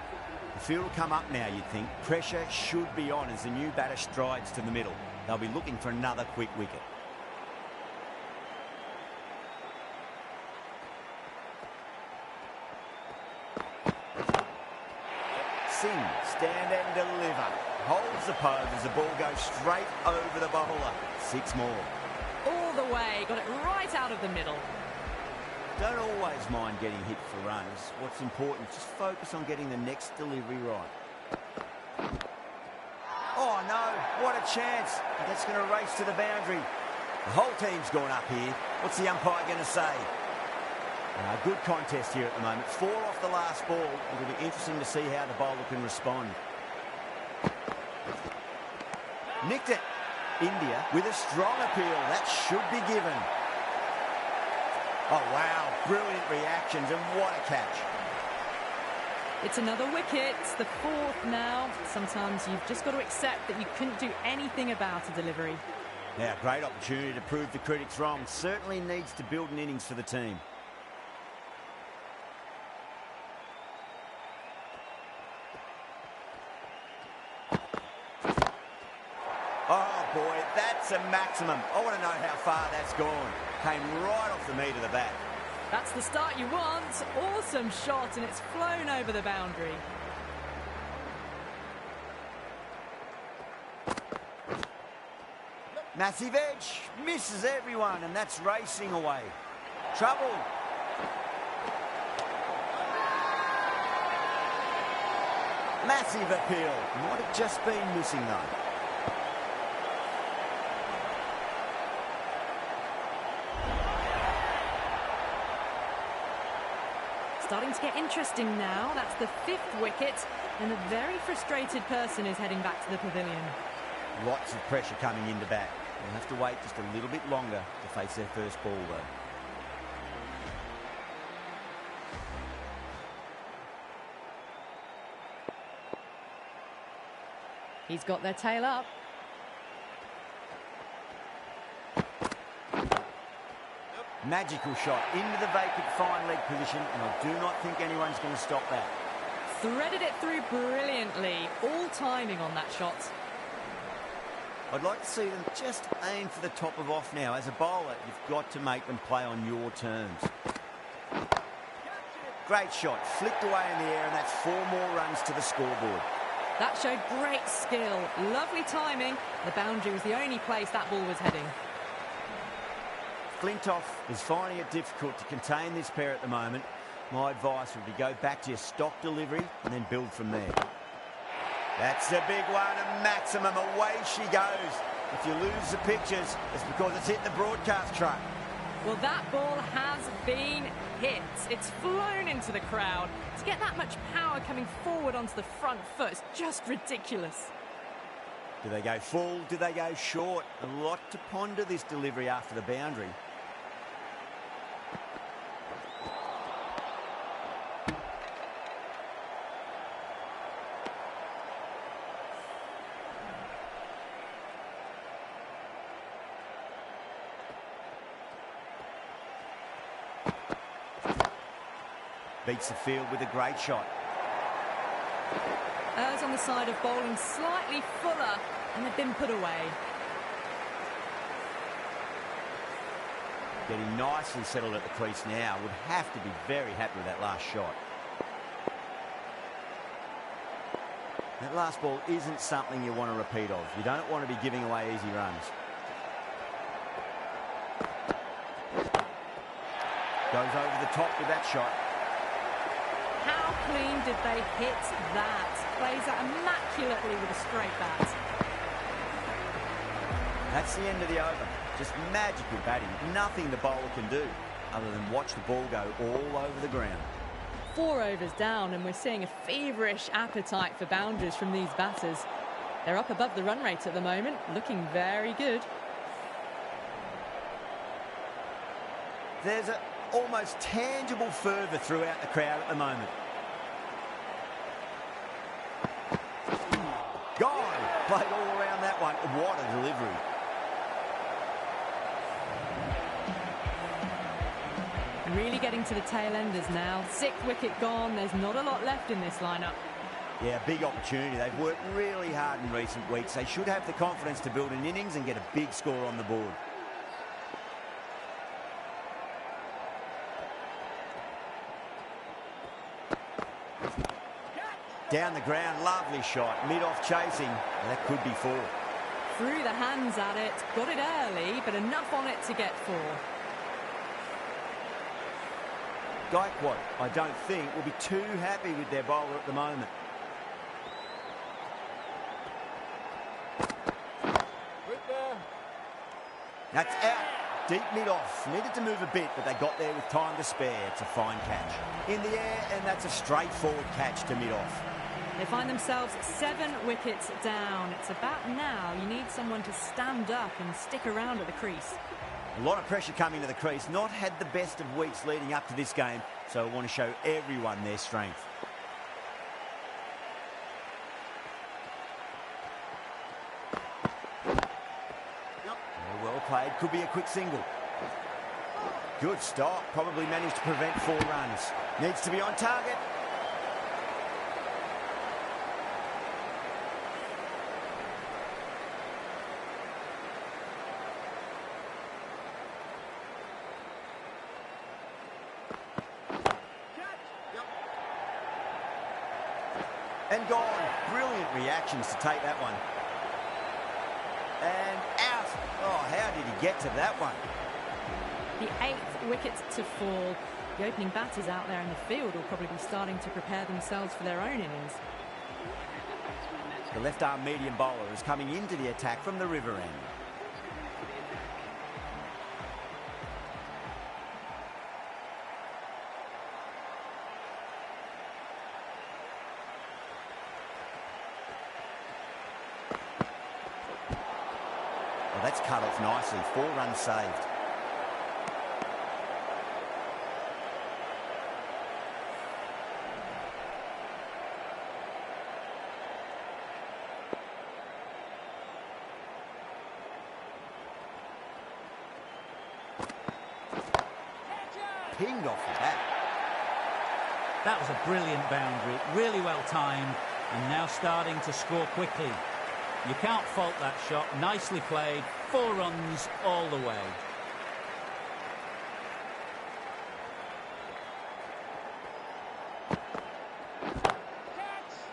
The field will come up now, you'd think. Pressure should be on as the new batter strides to the middle. They'll be looking for another quick wicket. Singh, stand and deliver. Holds the pose as the ball goes straight over the bowler. 6 more. All the way, got it right out of the middle. Don't always mind getting hit for runs. What's important, just focus on getting the next delivery right. Oh no, what a chance. That's going to race to the boundary. The whole team's gone up here. What's the umpire going to say? Good contest here at the moment. 4 off the last ball. It'll be interesting to see how the bowler can respond. Nicked it. India with a strong appeal. That should be given. Oh, wow. Brilliant reactions, and what a catch. It's another wicket, the fourth now. Sometimes you've just got to accept that you couldn't do anything about a delivery. Now, great opportunity to prove the critics wrong. Certainly needs to build an innings for the team. Oh, boy, that's a maximum. I want to know how far that's gone. Came right off the meat of the bat. That's the start you want. Awesome shot, and it's flown over the boundary. Massive edge. Misses everyone, and that's racing away. Trouble. Massive appeal. Might have just been missing, though. Starting to get interesting now. That's the fifth wicket, and a very frustrated person is heading back to the pavilion. Lots of pressure coming into bat. They'll have to wait just a little bit longer to face their first ball, though. He's got their tail up. Magical shot into the vacant fine leg position, and I do not think anyone's going to stop that. Threaded it through brilliantly. All timing on that shot. I'd like to see them just aim for the top of off now. As a bowler, you've got to make them play on your terms. Great shot, flicked away in the air, and that's 4 more runs to the scoreboard. That showed great skill. Lovely timing. The boundary was the only place that ball was heading. Flintoff is finding it difficult to contain this pair at the moment. My advice would be go back to your stock delivery and then build from there. That's a big one, a maximum. Away she goes. If you lose the pictures, it's because it's hit the broadcast truck. Well, that ball has been hit. It's flown into the crowd. To get that much power coming forward onto the front foot is just ridiculous. Do they go full? Do they go short? A lot to ponder this delivery after the boundary. Beats the field with a great shot. Errs on the side of bowling slightly fuller, and they've been put away. Getting nicely settled at the crease now. Would have to be very happy with that last shot. That last ball isn't something you want to repeat of. You don't want to be giving away easy runs. Goes over the top with that shot. How clean did they hit that? Plays that immaculately with a straight bat. That's the end of the over. Just magical batting. Nothing the bowler can do other than watch the ball go all over the ground. 4 overs down, and we're seeing a feverish appetite for boundaries from these batters. They're up above the run rate at the moment, looking very good. There's an almost tangible fervour throughout the crowd at the moment. Gone! Played all around that one. What a delivery. Really getting to the tail enders now. 6th wicket gone. There's not a lot left in this lineup. Yeah, big opportunity. They've worked really hard in recent weeks. They should have the confidence to build an innings and get a big score on the board. Down the ground, lovely shot. Mid-off chasing. That could be 4. Threw the hands at it. Got it early, but enough on it to get 4. Gaikwad, I don't think, will be too happy with their bowler at the moment. That's out. Deep mid-off. Needed to move a bit, but they got there with time to spare. It's a fine catch. In the air, and that's a straightforward catch to mid-off. They find themselves 7 wickets down. It's about now you need someone to stand up and stick around at the crease. A lot of pressure coming to the crease. Not had the best of weeks leading up to this game, so I want to show everyone their strength. Well played. Could be a quick single. Good stop. Probably managed to prevent 4 runs. Needs to be on target. And gone. Brilliant reactions to take that one. And out. Oh, how did he get to that one? The 8th wicket to fall. The opening batters out there in the field will probably be starting to prepare themselves for their own innings. The left-arm medium bowler is coming into the attack from the river end. Well, that's cut off nicely. 4 runs saved. Pinged off the bat. That was a brilliant boundary, really well timed, and now starting to score quickly. You can't fault that shot. Nicely played. 4 runs all the way.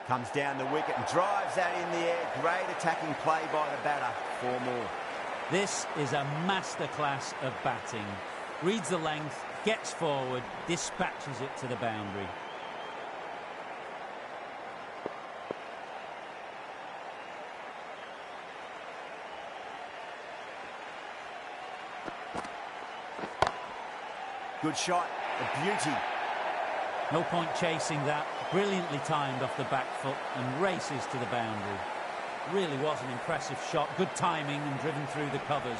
Comes down the wicket and drives that in the air. Great attacking play by the batter. 4 more. This is a masterclass of batting. Reads the length, gets forward, dispatches it to the boundary. Good shot. A beauty. No point chasing that. Brilliantly timed off the back foot and races to the boundary. Really was an impressive shot. Good timing and driven through the covers.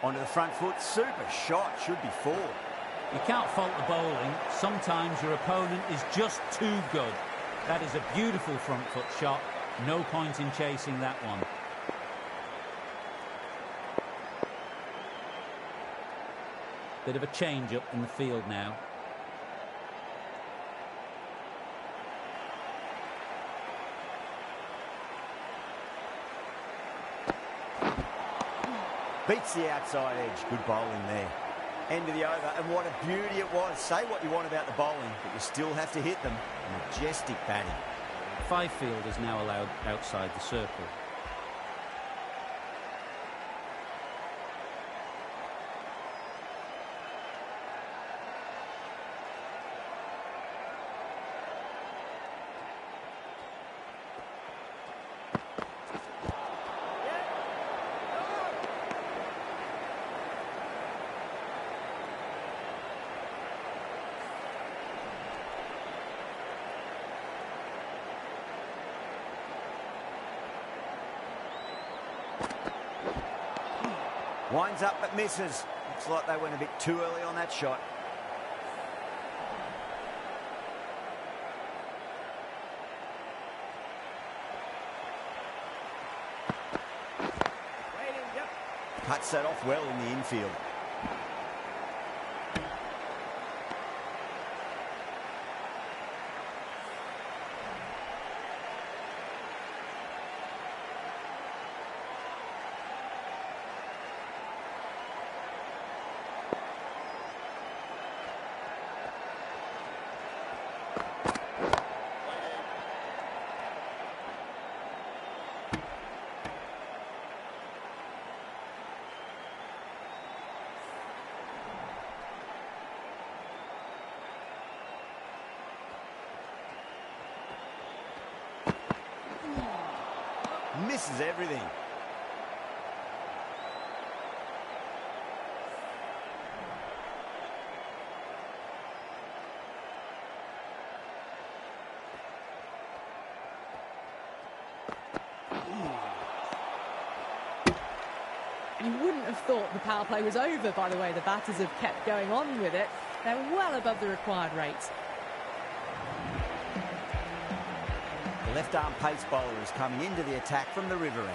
Onto the front foot. Super shot. Should be 4. You can't fault the bowling. Sometimes your opponent is just too good. That is a beautiful front foot shot. No point in chasing that one. Bit of a change up in the field now. Beats the outside edge. Good bowling there. End of the over, and what a beauty it was. Say what you want about the bowling, but you still have to hit them. Majestic batting. 5 fielders now allowed outside the circle. Winds up but misses. Looks like they went a bit too early on that shot. Cuts that off well in the infield. Misses everything. wouldn't have thought the power play was over by the way the batters have kept going on with it. They're well above the required rates. The left-arm pace bowler is coming into the attack from the river end.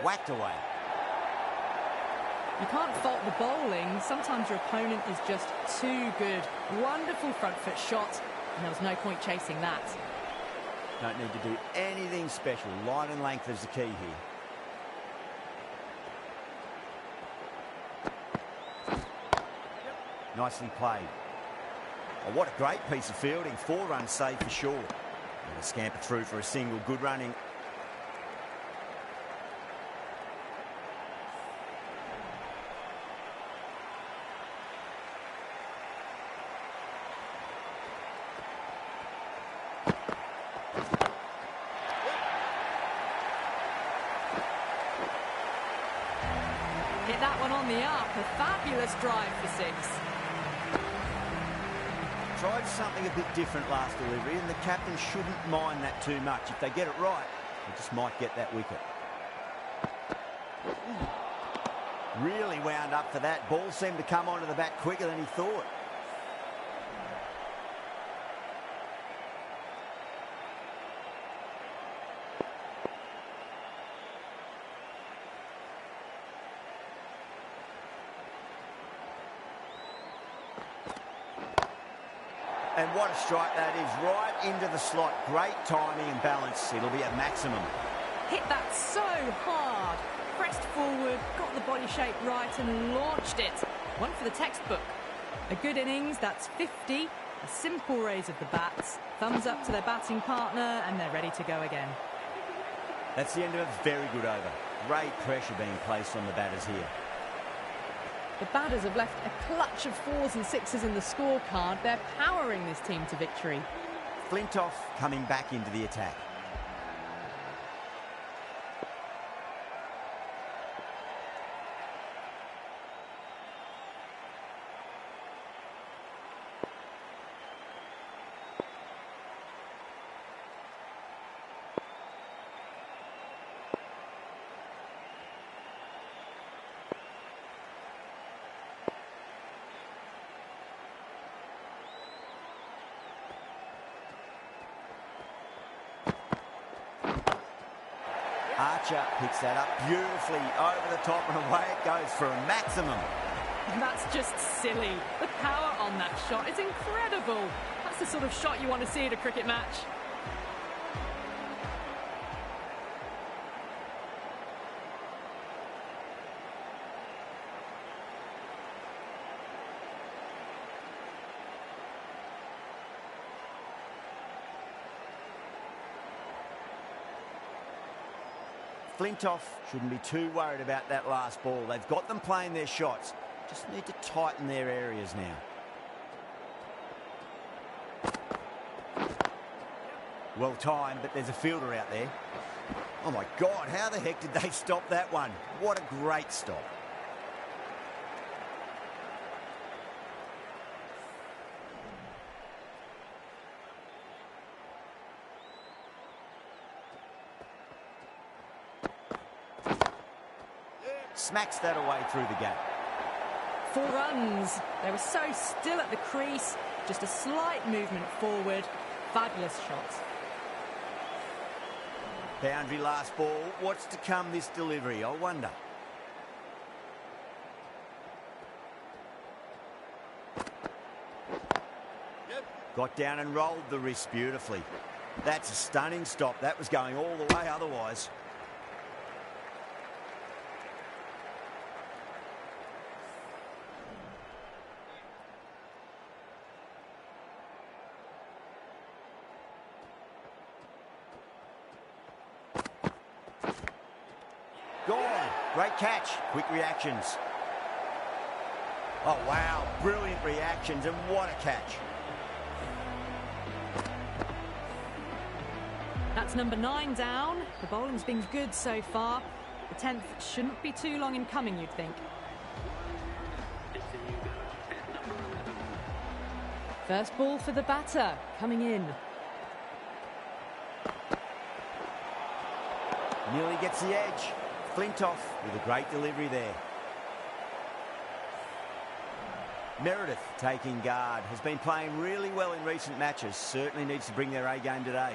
Whacked away. You can't fault the bowling. Sometimes your opponent is just too good. Wonderful front foot shot, and there was no point chasing that. Don't need to do anything special. Line and length is the key here. Nicely played. Oh, what a great piece of fielding. 4 runs saved for sure. And a scamper through for a single. Good running. Hit that one on the up. A fabulous drive for 6. Tried something a bit different last delivery, and the captain shouldn't mind that too much. If they get it right, they just might get that wicket. Really wound up for that. Ball seemed to come onto the bat quicker than he thought. And what a strike that is, right into the slot. Great timing and balance. It'll be at maximum. Hit that so hard. Pressed forward, got the body shape right and launched it. One for the textbook. A good innings, that's 50. A simple raise of the bats. Thumbs up to their batting partner and they're ready to go again. That's the end of a very good over. Great pressure being placed on the batters here. The batters have left a clutch of 4s and 6s in the scorecard. They're powering this team to victory. Flintoff coming back into the attack. Archer picks that up beautifully over the top and away it goes for a maximum. That's just silly. The power on that shot is incredible. That's the sort of shot you want to see at a cricket match. Flintoff shouldn't be too worried about that last ball. They've got them playing their shots. Just need to tighten their areas now. Well timed, but there's a fielder out there. Oh my God, how the heck did they stop that one? What a great stop. Smacks that away through the gap. 4 runs. They were so still at the crease. Just a slight movement forward. Fabulous shots. Boundary last ball. What's to come this delivery, I wonder. Got down and rolled the wrist beautifully. That's a stunning stop. That was going all the way otherwise. Gone. Great catch. Quick reactions. Oh, wow. Brilliant reactions, and what a catch. That's number 9 down. The bowling's been good so far. The 10th shouldn't be too long in coming, you'd think. It's a new batter at number 11. First ball for the batter, coming in. Nearly gets the edge. Flintoff with a great delivery there. Meredith taking guard. Has been playing really well in recent matches. Certainly needs to bring their A game today.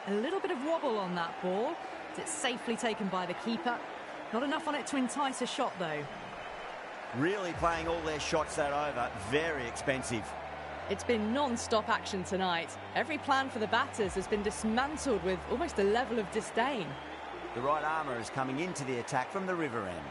A little bit of wobble on that ball. It's safely taken by the keeper. Not enough on it to entice a shot, though. Really playing all their shots that over. Very expensive. It's been non-stop action tonight. Every plan for the batters has been dismantled with almost a level of disdain. The right armour is coming into the attack from the river end.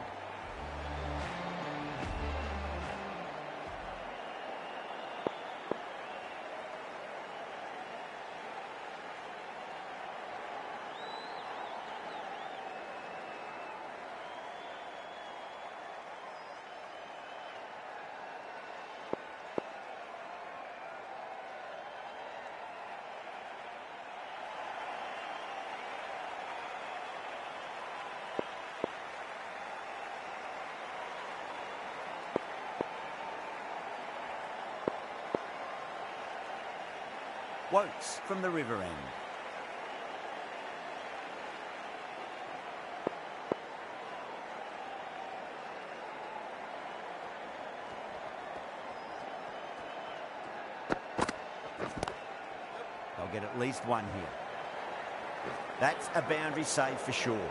Wokes from the river end. They'll get at least one here. That's a boundary save for sure.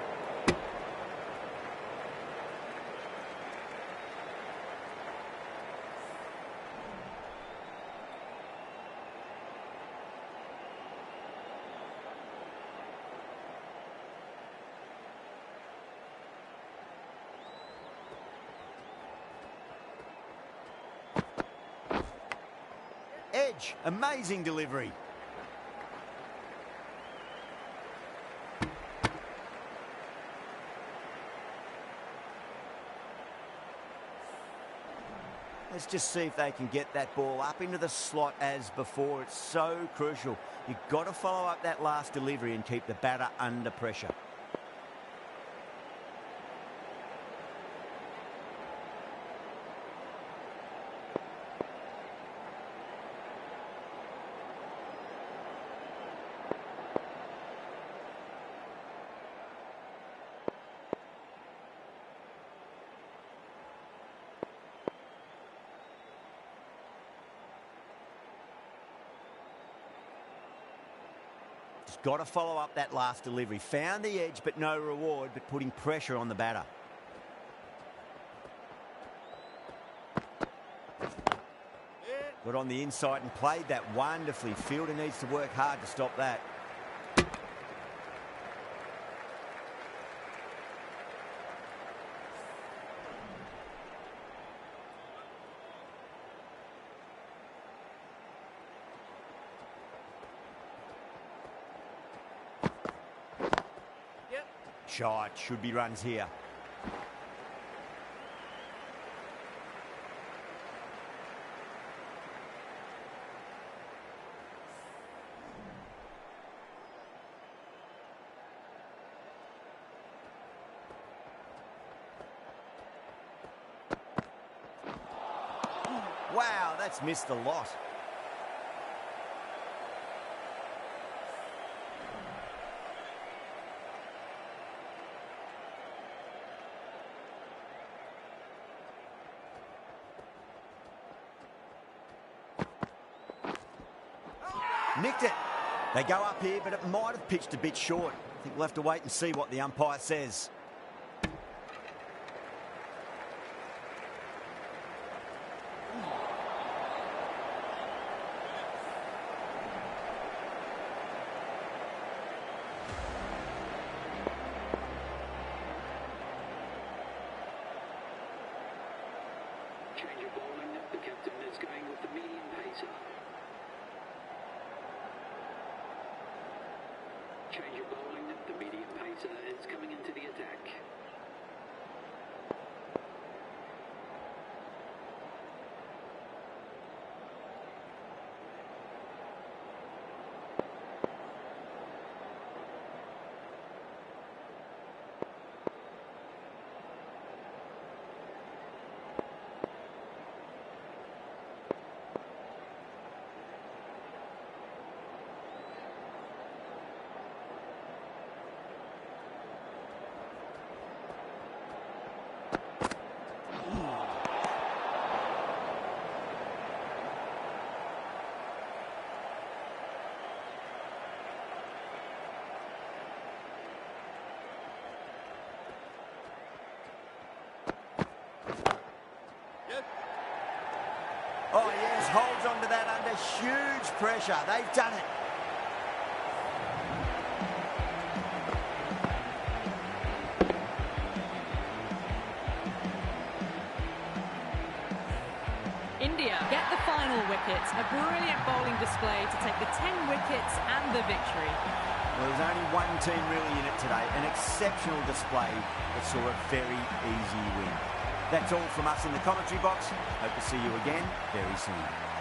Edge, amazing delivery. Let's just see if they can get that ball up into the slot as before. It's so crucial. You've got to follow up that last delivery and keep the batter under pressure. Just got to follow up that last delivery. Found the edge, but no reward, but putting pressure on the batter. Got on the inside and played that wonderfully. Fielder needs to work hard to stop that. Shot, should be runs here. Wow, that's missed a lot. Nicked it. They go up here, but it might have pitched a bit short. I think we'll have to wait and see what the umpire says. Change of bowling. The captain is going with the medium pacer. Change of bowling. The medium pacer is coming into the attack. holds on to that under huge pressure. They've done it. India get the final wicket. A brilliant bowling display to take the 10 wickets and the victory. Well, there's only one team really in it today. An exceptional display that saw a very easy win. That's all from us in the commentary box. Hope to see you again very soon.